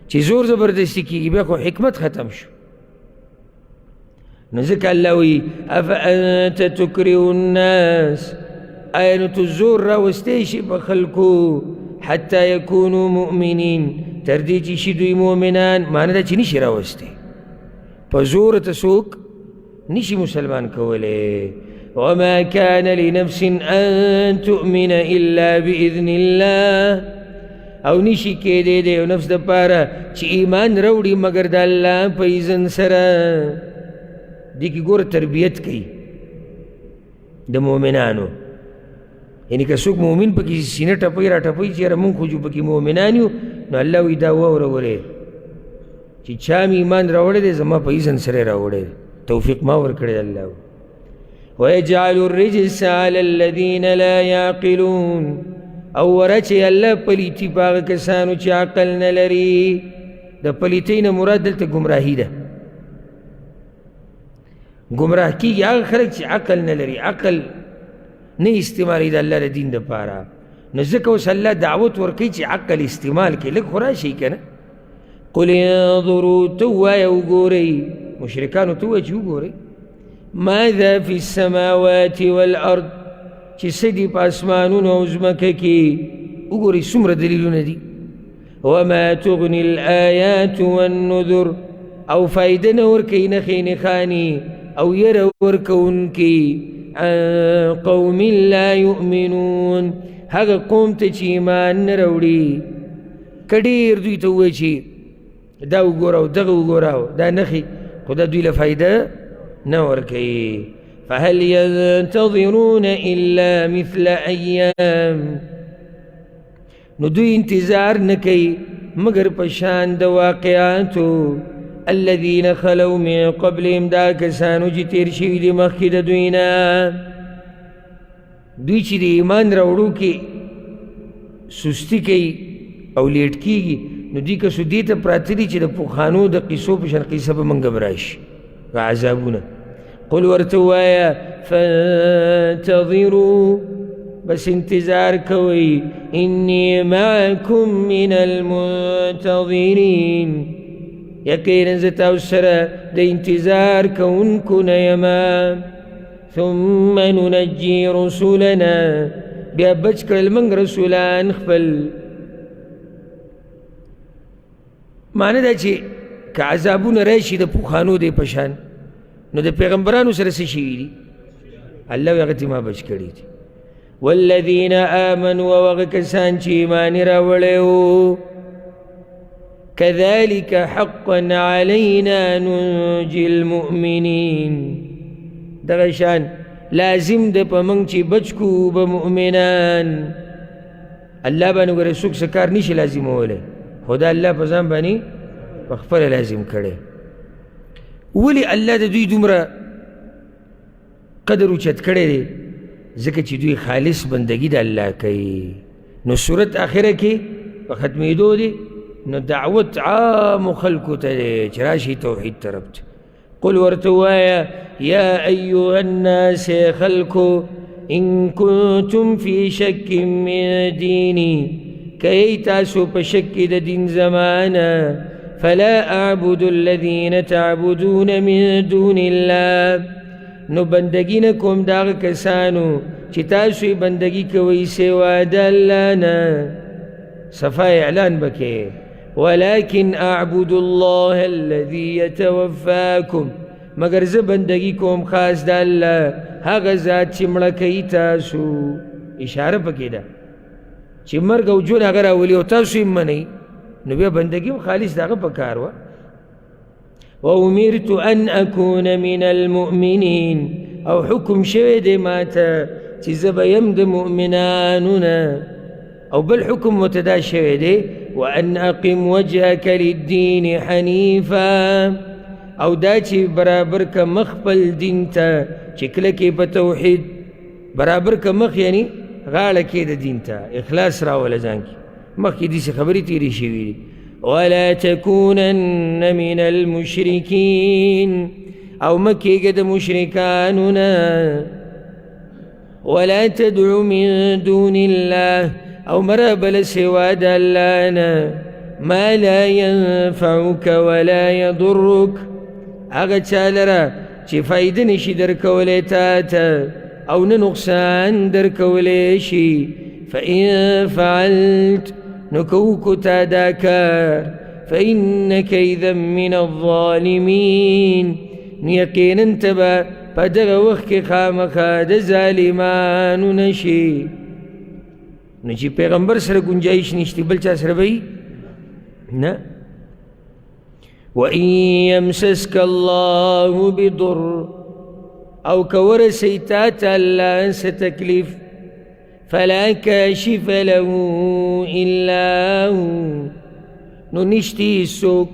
چې زور زبردستي کېږي بیا خو حکمت ختم شو. نو ځکه الله وایي افانت تکرهو الناس آیا نو تو زور راوستی شي په خلکو حتی یکونو مؤمنین تر دې چې شي دوی مؤمنان. معنی دا چې نشي راوستی په زور ته څوک نشي مسلمان کولی. وما كان لنفس ان تؤمن الا باذن الله او نشي کېدی د یو نفس دپاره چې ایمان راوړي مګر د الله په اذن سره. دې کې ګوره تربیت کوي د مؤمنانو. یعنې که څوک مؤمن پکې سینه ټپوي را ټپوي چې یاره مونږ خو جو پکې مؤمنان یو نو الله وایي دا واورئ چې چا مې ایمان راوړی دی زما په اذن سره یې راوړی توفیق ما ورکړی الله. ویجعل الرجس علی الذین لا یعقلون او ورچې الله پلیتي په هغه کسانو چې عقل نه لري. د پلیتۍ نه مراد دلته ګمراهي ده. ګمراه کېږي هغه خلک چې عقل نه لري عقل نه استعمالوي د الله د دین دپاره. نو ځکه اوس الله دعوت ورکوي چې عقل استعمال کړي. لږ خو راشئ که نه قل انظروا ته ووایه وګورئ مشرکانو ته ووایه چې وګورئ ماذا فی السماوات والارض چې څه دي په اسمانونو او ځمکه کې وګورئ څومره دلیلونه دي. وما تغني الآیات والنذر او فایده نه ورکوي نښې نښانې او یره ورکوونکي عن قوم لا یؤمنون هغه قوم ته چې ایمان نه راوړي. که ډېر دوی ته ووایي چې دا وګوره او دغه وګوره دا نښې خو دا دوی له فایده نه ورکوي. فهل ينتظرون الا مثل ایام نو دوی انتظار نه کوي مګر په شان د واقعاتو الذین خلو من قبلهم دا کسانو چې تیر شوي دي مخکې د دوی نه. دوی چې د ایمان راوړو کې سستی کوي او لیټ کېږي نو دوی که سو دې ته پراته دي چې د پخوانو د قصو په شان قصه به موږ هم راشي عذابونه. قل ورته ووایه فانتظروا بس انتظار کوئ انی معکم من المنتظرین یقینا زه تاسو سره د انتظار کوونکو نه یمه. ثم ننجي رسولنا بیا بچ کړل موږ رسولان خپل. معنی دا چې که عذابونه راشي د پوخانو دی په شان نو د پیغمبرانو سره څه شوي دي الله وایي هغه ته ما بچ کړي دي. والذین آمنوا وغ کسان چی ایمان راوړی وو كذلك حقا علينا ننجي المؤمنين دغه شان لازم د په موږ چې بچ کو به مؤمنان الله باندې ګوره څوک څه کار نشي لازمولی خو دا الله په ځان باندې په خپله لازم کړی ولې الله د دوی دومره قدر اوچت کړی دی ځکه چې دوی خالص بندگی د الله کوي نو صورت آخره کې په ختمېدو دی نو دعوت عام خلقو ته دی چې راشي توحید طرف ته قل ورته ووایه یا ایها الناس خلقو ان کنتم فی شک من دینی کئی تاسو په شک د دین زمانه فلا اعبد الذین تعبدون من دون الله نو بندگی نکوم داغه کسانو چې تاسو یې بندگی کوئ سوا د الله نه صفا اعلان بکې ولكن اعبد الله الذي يتوفاكم مگر زه بندگی کوم خاص د الله هغه ذات چې مړه کوي تاسو اشاره پکې ده چې مرګ او ژوند هغه راولي او تاسو یې منئ نو بیا بندگی هم خالص دغه په کار وه وأمرت أن أكون من المؤمنين او حکم شوی دی ماته چې زه به یم د مؤمنانونه او بل حکم متدا شوی دی وأن أقم وجهك للدين حنيفا او دا چې برابر که مخ خپل دین ته چې کلکې په توحید برابر که مخ یعنی غاړه کې د دین ته اخلاص راوله ځان کې مخکې داسې خبرې تېرې شوي دي ولا تكونن من المشركين او مکیږه د مشرکانو نه ولا تدع من دون الله او مرابل سوا د الله نه ما لا ينفعك ولا يضرك هغه چا لره چې فایده نشي درکولی تا ته او نه نقصان درکولی شي فإن فعلت نكوك تاداكار فإنك إذا من الظالمين يقين انتبه فدغ وخك خامخا د ظالمان نشي نشي پیغمبر سره گنجائش نشتی بل چا سره بی نه وإن يمسسك الله بضر أو كورسيتات الله ستكلف فلا كاشف له إلا هو نو نشتی سوک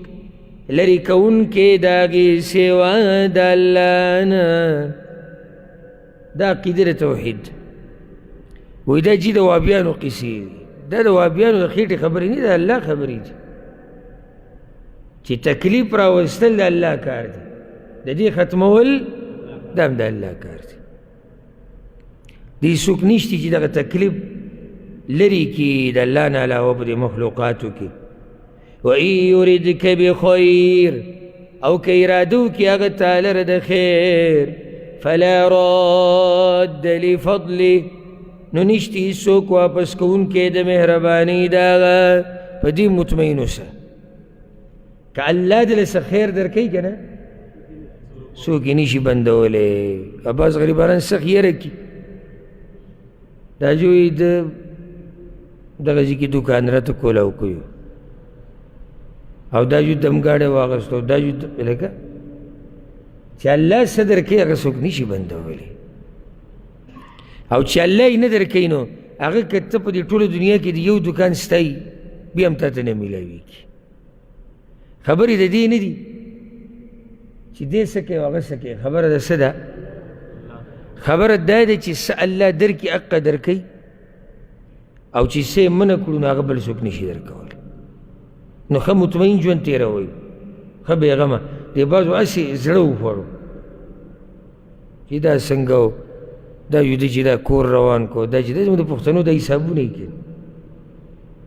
لری کون کے داغی سوا دا اللہ نا دا قدر توحید وی دا جی دا وابیانو قسی دا وابیانو دا خیٹ خبری نی دا اللہ خبری دی چی تکلیف راوستل دا اللہ کار دی دا دی ختمول دام دا اللہ کار دی دی سوک نشتی چی دا تکلیف لری کی دا اللہ نا علاوہ پا دی مخلوقاتو کی وَإِن يُرِدْكَ بِخَيْرٍ او که ارادو کی اغا تالر دا خیر فلا راد لفضله نو نشتی سوک واپس کون که دا مہربانی داغا پا دی مطمئنو سا که اللہ دلس خیر در کئی کنا سوکی نیشی بندولے اباز غریبانان سخ یہ رکی دا جوی دا غزی کی دکان را تا کولاو کویو او دا جو دمگاڑے واغستو دا جو لکا چا اللہ صدر کئی اگر سوک نیشی بندولی او چا اللہ ندر کئی نو اگر کتا پا دی طول دنیا کی دی یو دکان ستائی بی هم تا تا نمیلاوی کی خبری دا دی ندی چی دے سکے واغ سکے خبر دا صدا خبر دا دا چی سا اللہ در کی اقا در کئی او چی سے من کرو نا اگر بل سوک نیشی در کولی نو خم مطمئن جون تیرا ہوئی خب بیغمہ دی بازو اسی زڑو پڑو چی دا سنگو دا یو دی چی دا کور روان کو دا چی دا پختنو دا حسابو نہیں کن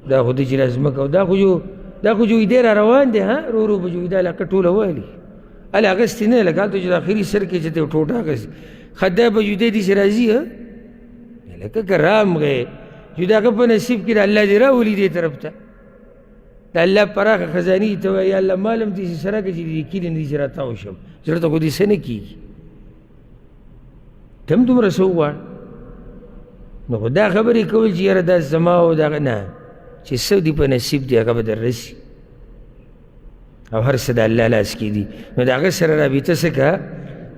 دا خود دی چی لازمکو دا خو جو دیر روان دی ہاں رو رو بجو دا لکا طول والی علا اگستی نه لکا تو جو آخری سر کے چتے ٹوٹا اگستی خدا بجو دی سی رازی ہاں لکا کرام گئے جو دا کپا نصیب کی دا اللہ دی راولی دی طرف تا دا اللہ پراخ خزانی تو یا اللہ معلوم دیسی سرا که چی دی کلی ندی سرا تاوشم زرطا کو دی سنکی تم تم رسو وار نو خو دا خبرې کول چې یاره دا زما او دغه نه چې څه دي په نصیب دی هغه به در رسي او هر څه د الله لاس کې دي نو د هغه سره رابطه څه که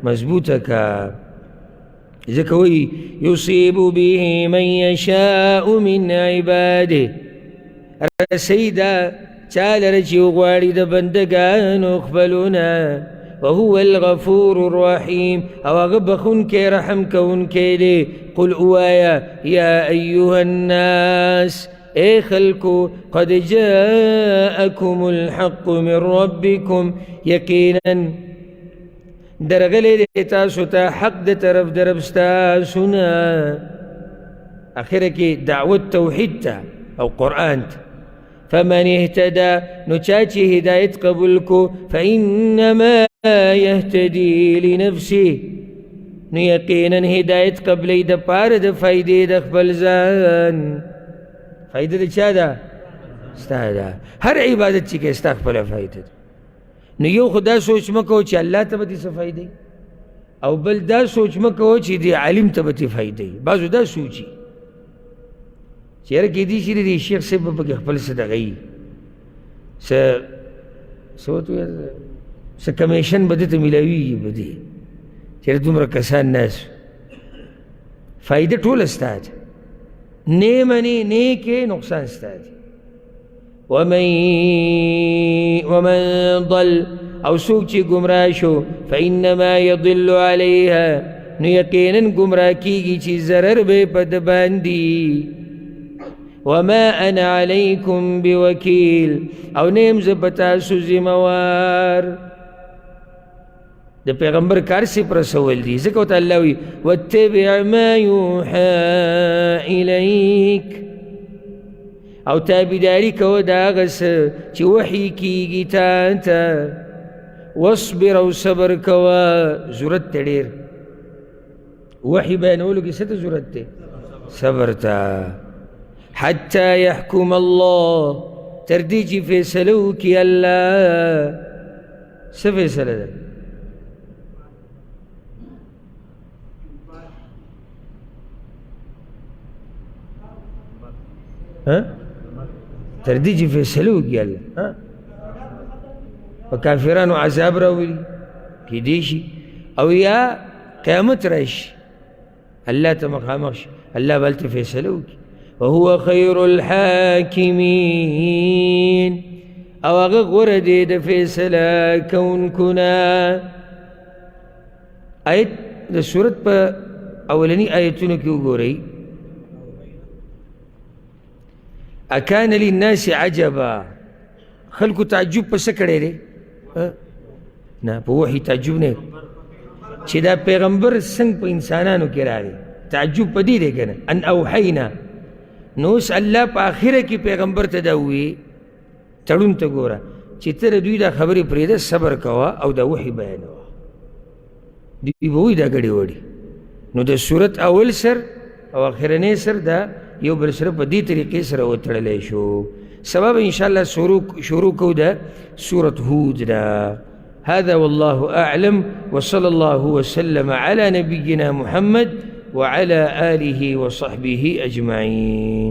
مضبوطه که ځکه وایي یصیب به من یشاء من عباده رسوي دا چا لره چې وغواړي د بندګانو خپلونه وهو الغفور الرحيم او هغه بخونکی رحم کوونکی دی قل اوایا یا ایها الناس اے خلکو قد جاءکم الحق من ربکم یقینا درغلی دی تاسو ته حق د طرف د رب ستاسو نه اخره کې دعوت توحید ته او قرآن ته فمن اهتدى نچاچی هدایت قبول کو فإنما يهتدي لنفسه نو یقینا هدایت قبلی د پاره د فائدې د خپل ځان فائدې د چا ده ستا ده هر عبادت چې کې ستا خپله فائدې ده نو یو خو دا سوچ مه کوه چې الله ته به دې څه فائدې او بل دا سوچ مه کوه چې دې عالم ته به دې فائدې بعضو دا سوچي چې یاره کیدای شي د شیخ صاحب به پکې خپل څه دغه وي څه ورته وایي څه کمیشن به دې ته میلاویږي به دې چېرې دومره کسان ناست فایده ټوله ستا ده نه منې نه کې نقصان ستا ده ومن ضل او څوک چې ګمراه شو فإنما يضل عليها نو یقینا ګمراه کېږي چې ضرر به په ده باندې وما انا عليكم بوكيل او نیم ز پتاسو ذموار د پیغمبر کار سی پر رسول دی ځکه ورته الله وایي واتبع ما یوحى الیک او تابعداري کوه د هغه څه چې وحي کېږي تا ته واصبر او صبر کوه ضرورت ته ډېر وحي بیانولو کې څه ته ضرورت دی صبر ته حتى يحكم الله تردي چې فیصله وکړي الله څه فیصله ده تردي چې فیصله وکړي الله په کافرانو عذاب راولي کیدای شي او یا قیامت راشي الله ته مخامخ شي الله به هلته فیصله وکړي وهو خير الحاكمين او هغه غوره دی د فیصله کوونکونه آیت د صورت په اولني آیتونو کې وګورئ اکان للناس عجبا خلکو تعجب په څه کړی دی نه په وحي تعجب نه چې دا پیغمبر څنګه په انسانانو کې راغی تعجب په دې دی که نه ان اوحینا نو اوس الله په آخره کې پیغمبر ته دا ووایي تړون ته ګوره چې ته د دوی دا خبرې پرېږده صبر کوه او دا وحي بیانوه دوی به وایي دا ګډې وړي نو د صورت اول سر او اخرنی سر دا یو بل سره په دې طریقې سره وتړلی شو سبب انشاءالله شروع کو دا سورة هود دا هذا والله أعلم وصلى الله وسلم على نبينا محمد وعلى آله وصحبه أجمعين